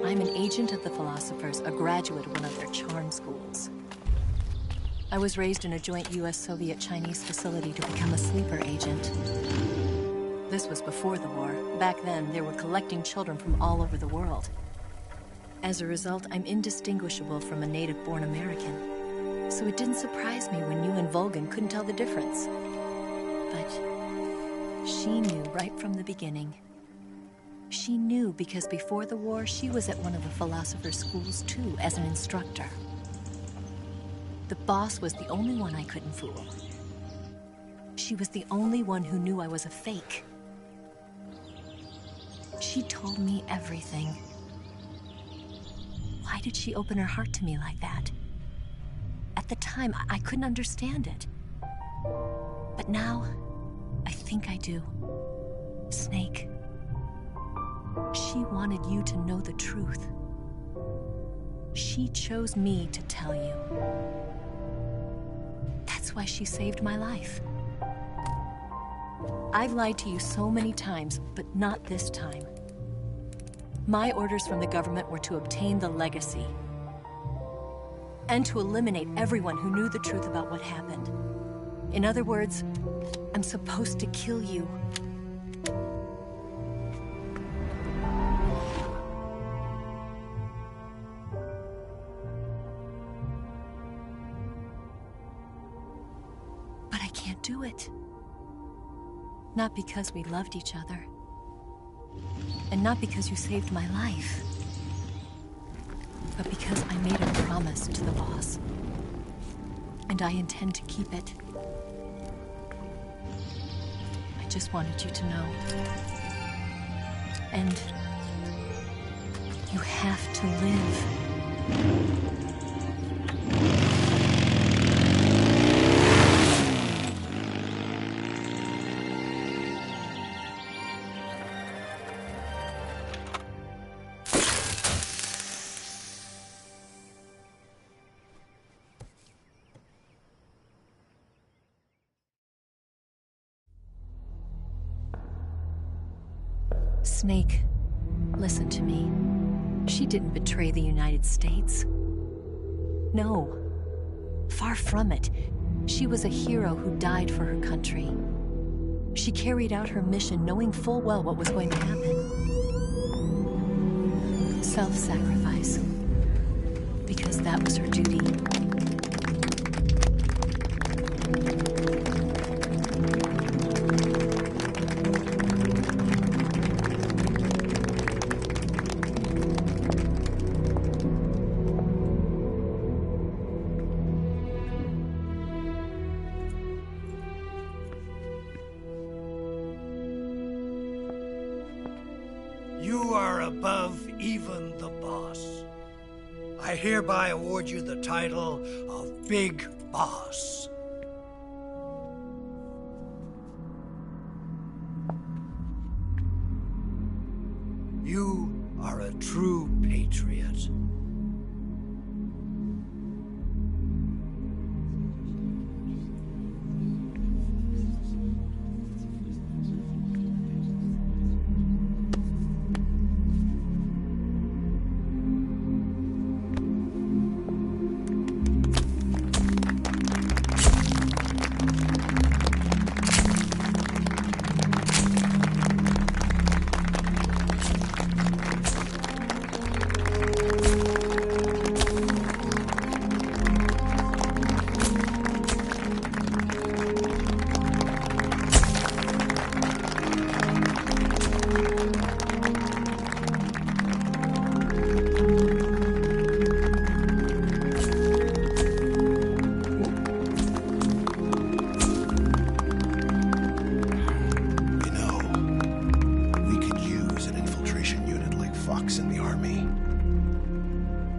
I'm an agent of the philosophers, a graduate of one of their charm schools. I was raised in a joint US-Soviet-Chinese facility to become a sleeper agent. This was before the war. Back then, they were collecting children from all over the world. As a result, I'm indistinguishable from a native-born American. So it didn't surprise me when you and Volgan couldn't tell the difference. But she knew right from the beginning. She knew because before the war, she was at one of the philosopher's schools too, as an instructor. The boss was the only one I couldn't fool. She was the only one who knew I was a fake. She told me everything. Why did she open her heart to me like that? At the time, I couldn't understand it. But now, I think I do. Snake. She wanted you to know the truth. She chose me to tell you. That's why she saved my life. I've lied to you so many times, but not this time. My orders from the government were to obtain the legacy and to eliminate everyone who knew the truth about what happened. In other words, I'm supposed to kill you. can't do it. Not because we loved each other. And not because you saved my life. But because I made a promise to the boss. And I intend to keep it. I just wanted you to know. And you have to live. Snake, listen to me. She didn't betray the United States. No. Far from it. She was a hero who died for her country. She carried out her mission knowing full well what was going to happen. Self-sacrifice. Because that was her duty. You are above even the boss. I hereby award you the title of Big Boss. You are a true patriot.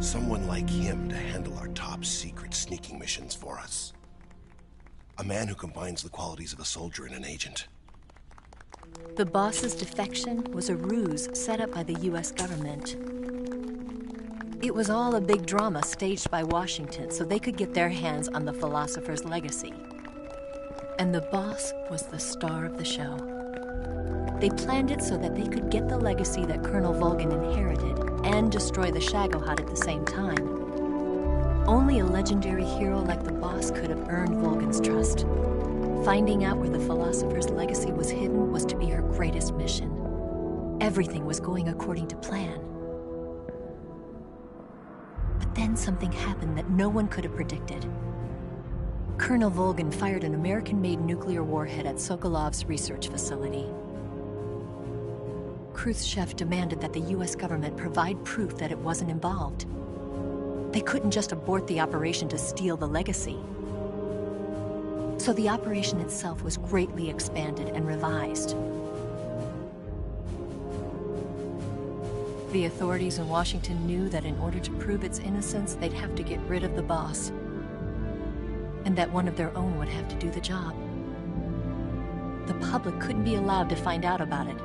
Someone like him to handle our top secret sneaking missions for us. A man who combines the qualities of a soldier and an agent. The boss's defection was a ruse set up by the US government. It was all a big drama staged by Washington so they could get their hands on the philosopher's legacy. And the boss was the star of the show. They planned it so that they could get the legacy that Colonel Volgin inherited and destroy the Shagohod at the same time. Only a legendary hero like the boss could have earned Volgin's trust. Finding out where the philosopher's legacy was hidden was to be her greatest mission. Everything was going according to plan. But then something happened that no one could have predicted. Colonel Volgin fired an American-made nuclear warhead at Sokolov's research facility. Khrushchev demanded that the US government provide proof that it wasn't involved. They couldn't just abort the operation to steal the legacy. So the operation itself was greatly expanded and revised. The authorities in Washington knew that in order to prove its innocence, they'd have to get rid of the boss. And that one of their own would have to do the job. The public couldn't be allowed to find out about it.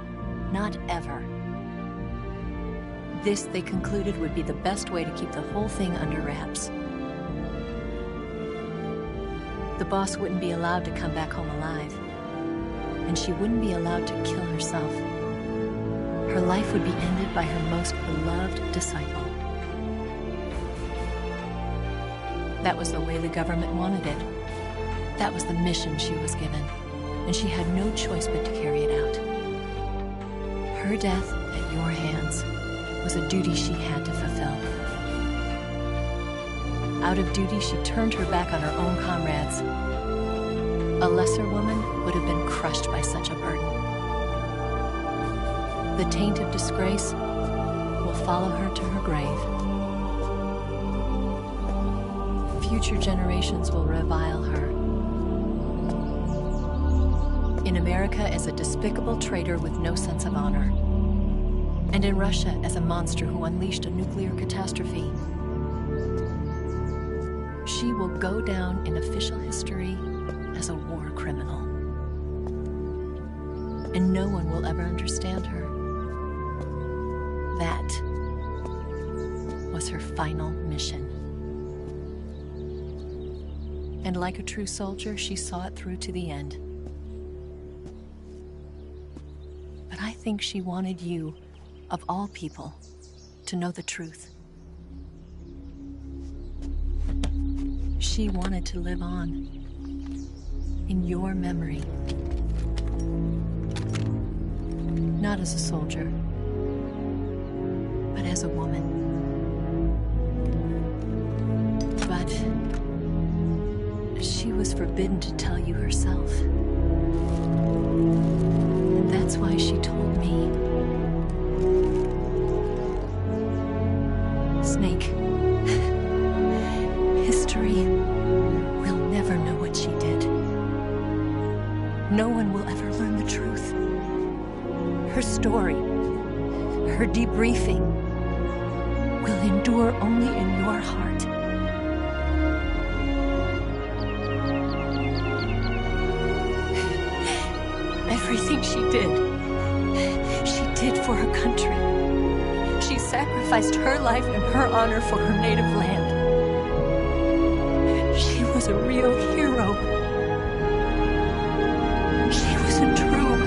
Not ever. This, they concluded, would be the best way to keep the whole thing under wraps. The boss wouldn't be allowed to come back home alive. And she wouldn't be allowed to kill herself. Her life would be ended by her most beloved disciple. That was the way the government wanted it. That was the mission she was given. And she had no choice but to carry it out. Her death at your hands was a duty she had to fulfill. Out of duty, she turned her back on her own comrades A lesser woman would have been crushed by such a burden. The taint of disgrace will follow her to her grave. Future generations will revile her. In America as a despicable traitor with no sense of honor. And in Russia as a monster who unleashed a nuclear catastrophe. She will go down in official history as a war criminal. And no one will ever understand her. That was her final mission. And like a true soldier, she saw it through to the end. But I think she wanted you, of all people, to know the truth. She wanted to live on in your memory. Not as a soldier, but as a woman. But she was forbidden to tell you herself. And that's why she told me. Snake, history will never know what she did. No one will ever learn the truth. Her story, her debriefing, will endure only in your heart. Everything she did for her country. She sacrificed her life and her honor for her native land. She was a real hero. She was a true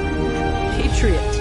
patriot.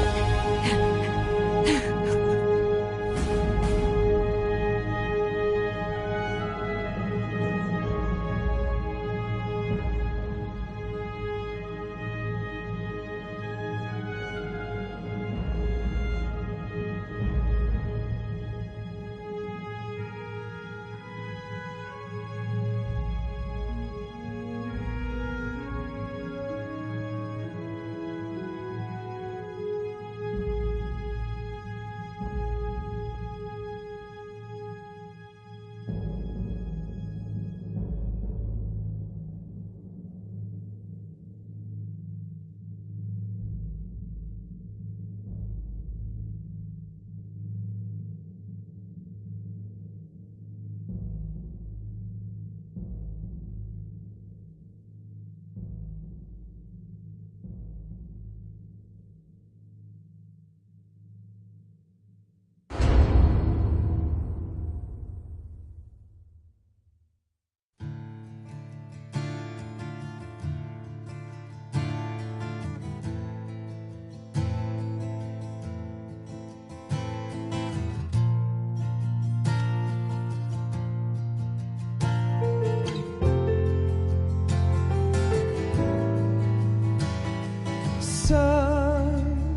Son,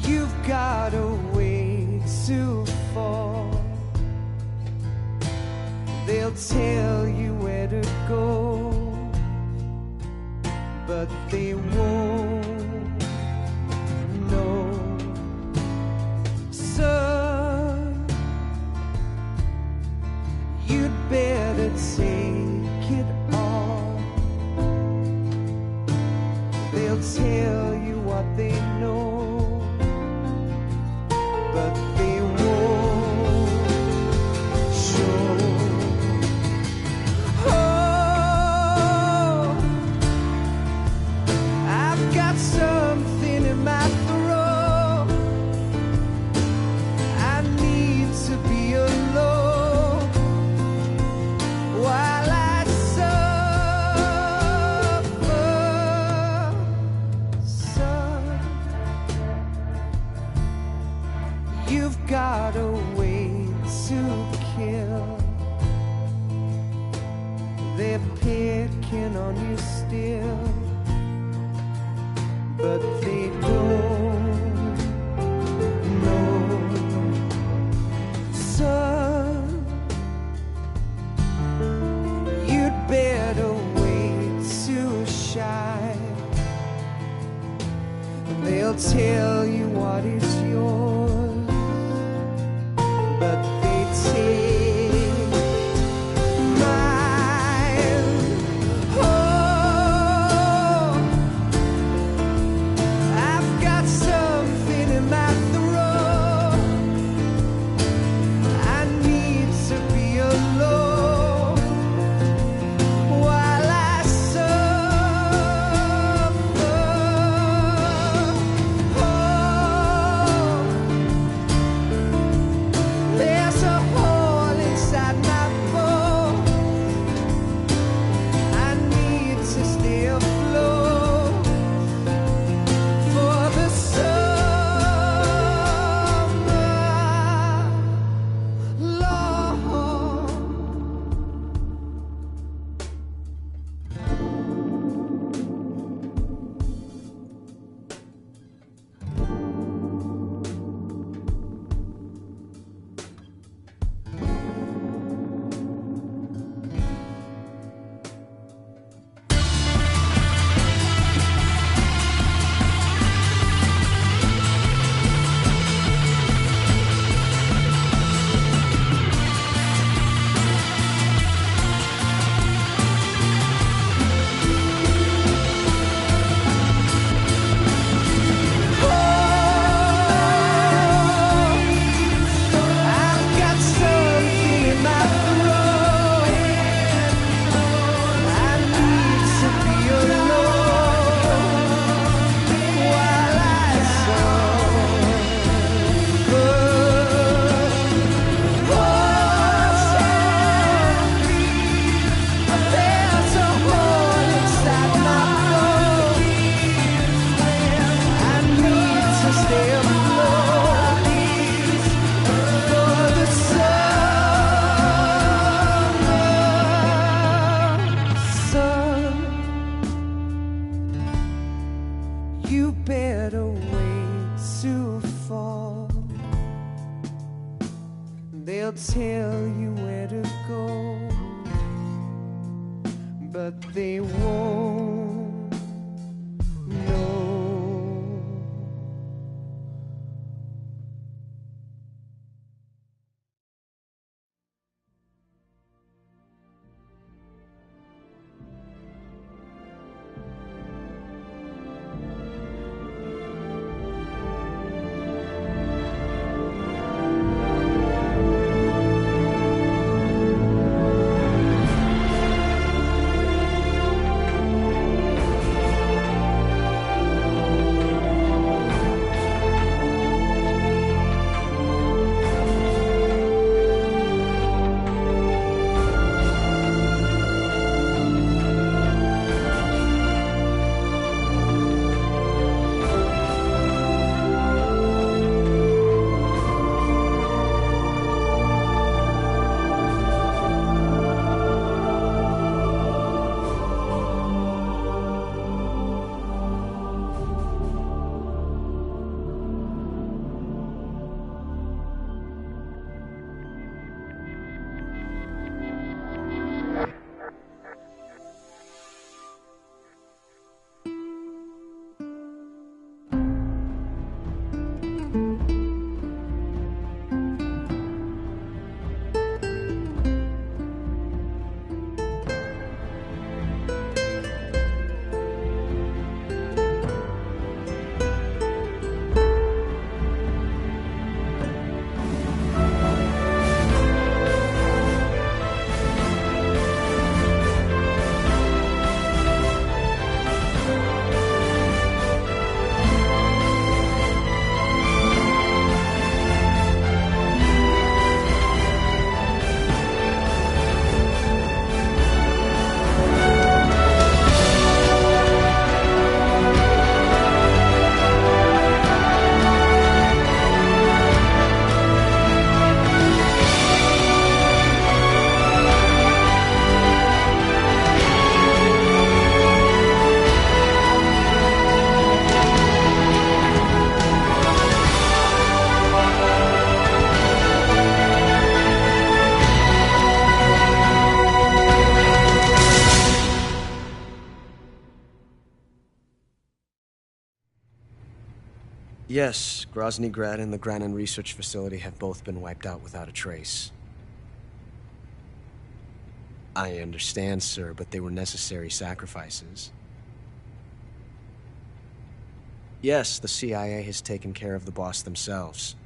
you've got a way to fall. They'll tell you where to go, but they won't know. Son, you'd better take it all. They'll tell you what they know, but they won't show. Oh, I've got something in my throat. I need to be alone while I you've got a way to kill. They're picking on you still, but they don't know. Son, you'd better wait. They'll tell you what is yours, but they take mine. Oh, I've got something in my throat. I need to be alone while I suffer. Oh, there's a hole inside my bones. I need to stay afloat for the summer, Lord. I've got something in my throat. I need to be alone while I suffer. There's a hole inside my bones. I need to stay afloat for the summer. Son, you better wait to fall. They'll tell you where to go, but they won't know. Yes, Grozny Grad and the Granin Research Facility have both been wiped out without a trace. I understand, sir, but they were necessary sacrifices. Yes, the CIA has taken care of the boss themselves.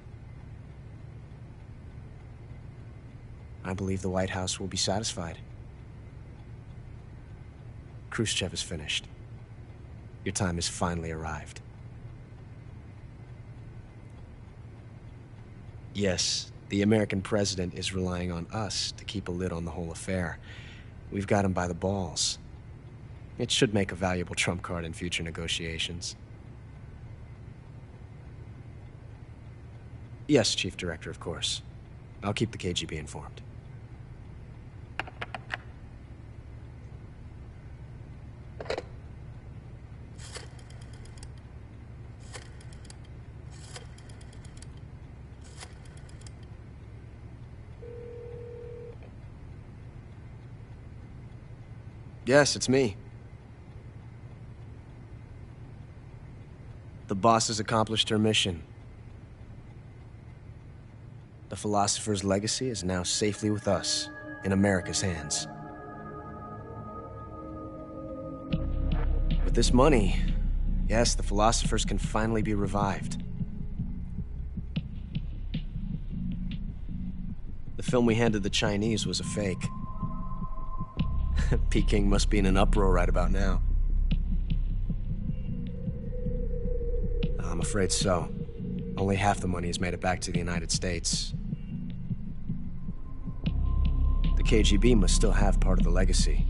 I believe the White House will be satisfied. Khrushchev is finished. Your time has finally arrived. Yes, the American president is relying on us to keep a lid on the whole affair. We've got him by the balls. It should make a valuable trump card in future negotiations. Yes, Chief Director, of course. I'll keep the KGB informed. Yes, it's me. The boss has accomplished her mission. The philosopher's legacy is now safely with us, in America's hands. With this money, yes, the philosophers can finally be revived. The film we handed the Chinese was a fake. Peking must be in an uproar right about now. I'm afraid so. Only half the money has made it back to the United States. The KGB must still have part of the legacy.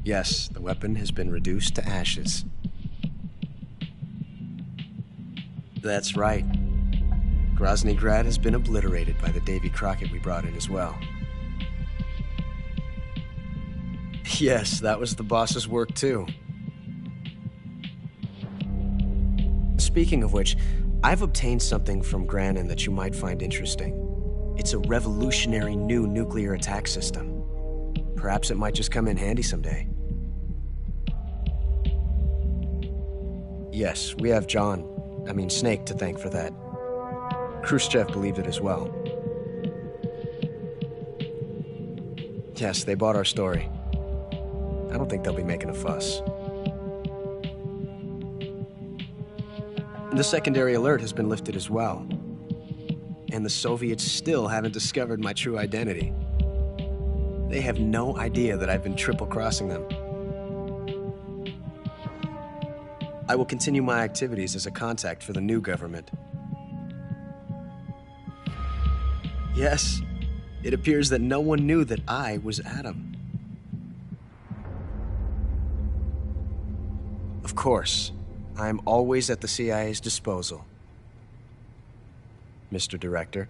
Yes, the weapon has been reduced to ashes. That's right. Grozny Grad has been obliterated by the Davy Crockett we brought in as well. Yes, that was the boss's work too. Speaking of which, I've obtained something from Granin that you might find interesting. It's a revolutionary new nuclear attack system. Perhaps it might just come in handy someday. Yes, we have Snake to thank for that. Khrushchev believed it as well. Yes, they bought our story. I don't think they'll be making a fuss. The secondary alert has been lifted as well. And the Soviets still haven't discovered my true identity. They have no idea that I've been triple-crossing them. I will continue my activities as a contact for the new government. Yes, it appears that no one knew that I was Adam. Of course, I am always at the CIA's disposal, Mr. Director.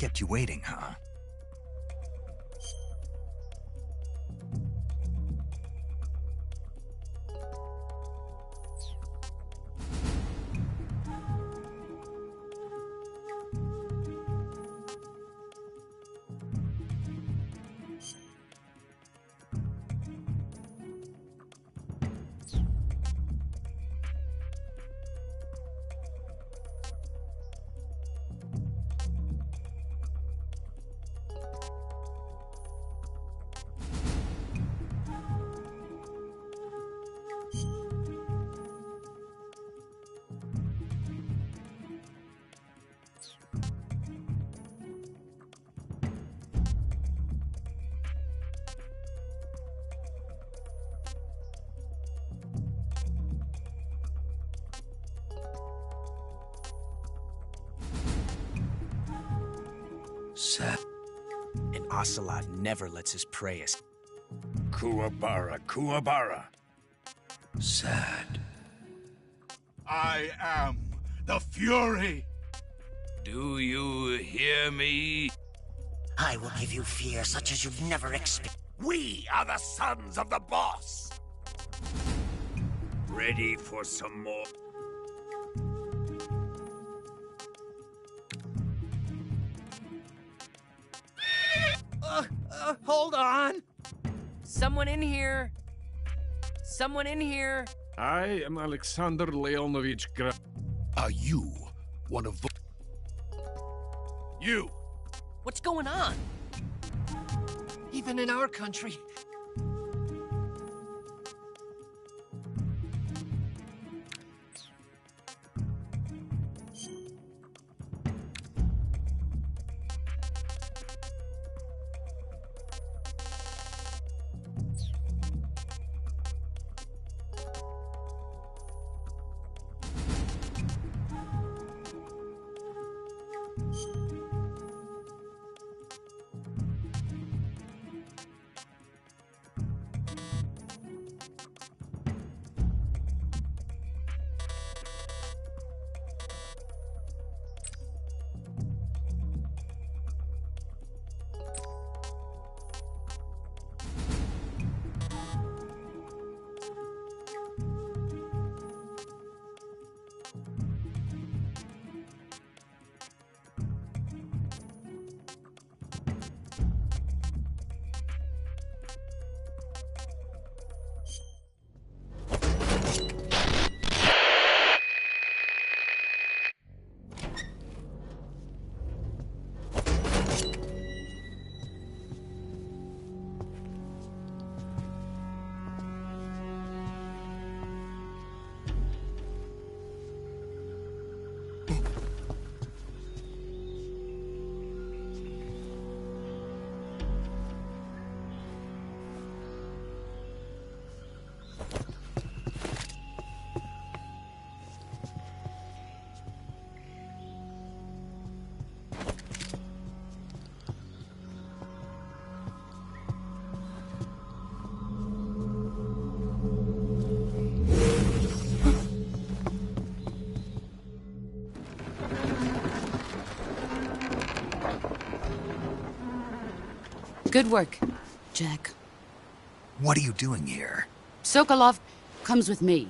Kept you waiting, huh? Sad. An ocelot never lets his prey escape. Kuwabara, Kuwabara. Sad. I am the Fury. Do you hear me? I will give you fear such as you've never experienced. We are the sons of the boss. Ready for some more? Hold on! Someone in here! Someone in here! I am Alexander Leonovich Gra... Are you one of the... You! What's going on? Even in our country... Good work, Jack. What are you doing here? Sokolov comes with me.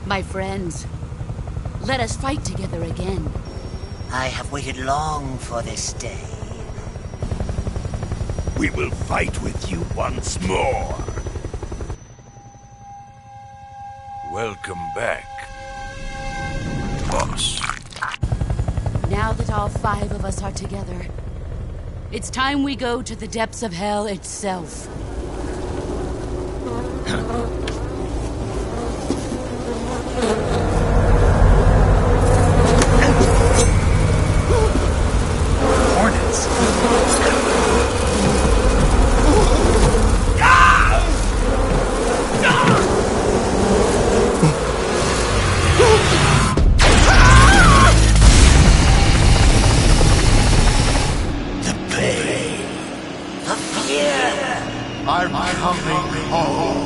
My friends, let us fight together again. I have waited long for this day. We will fight with you once more. Welcome back, boss. Now that all 5 of us are together, it's time we go to the depths of hell itself. Hornets! coming home.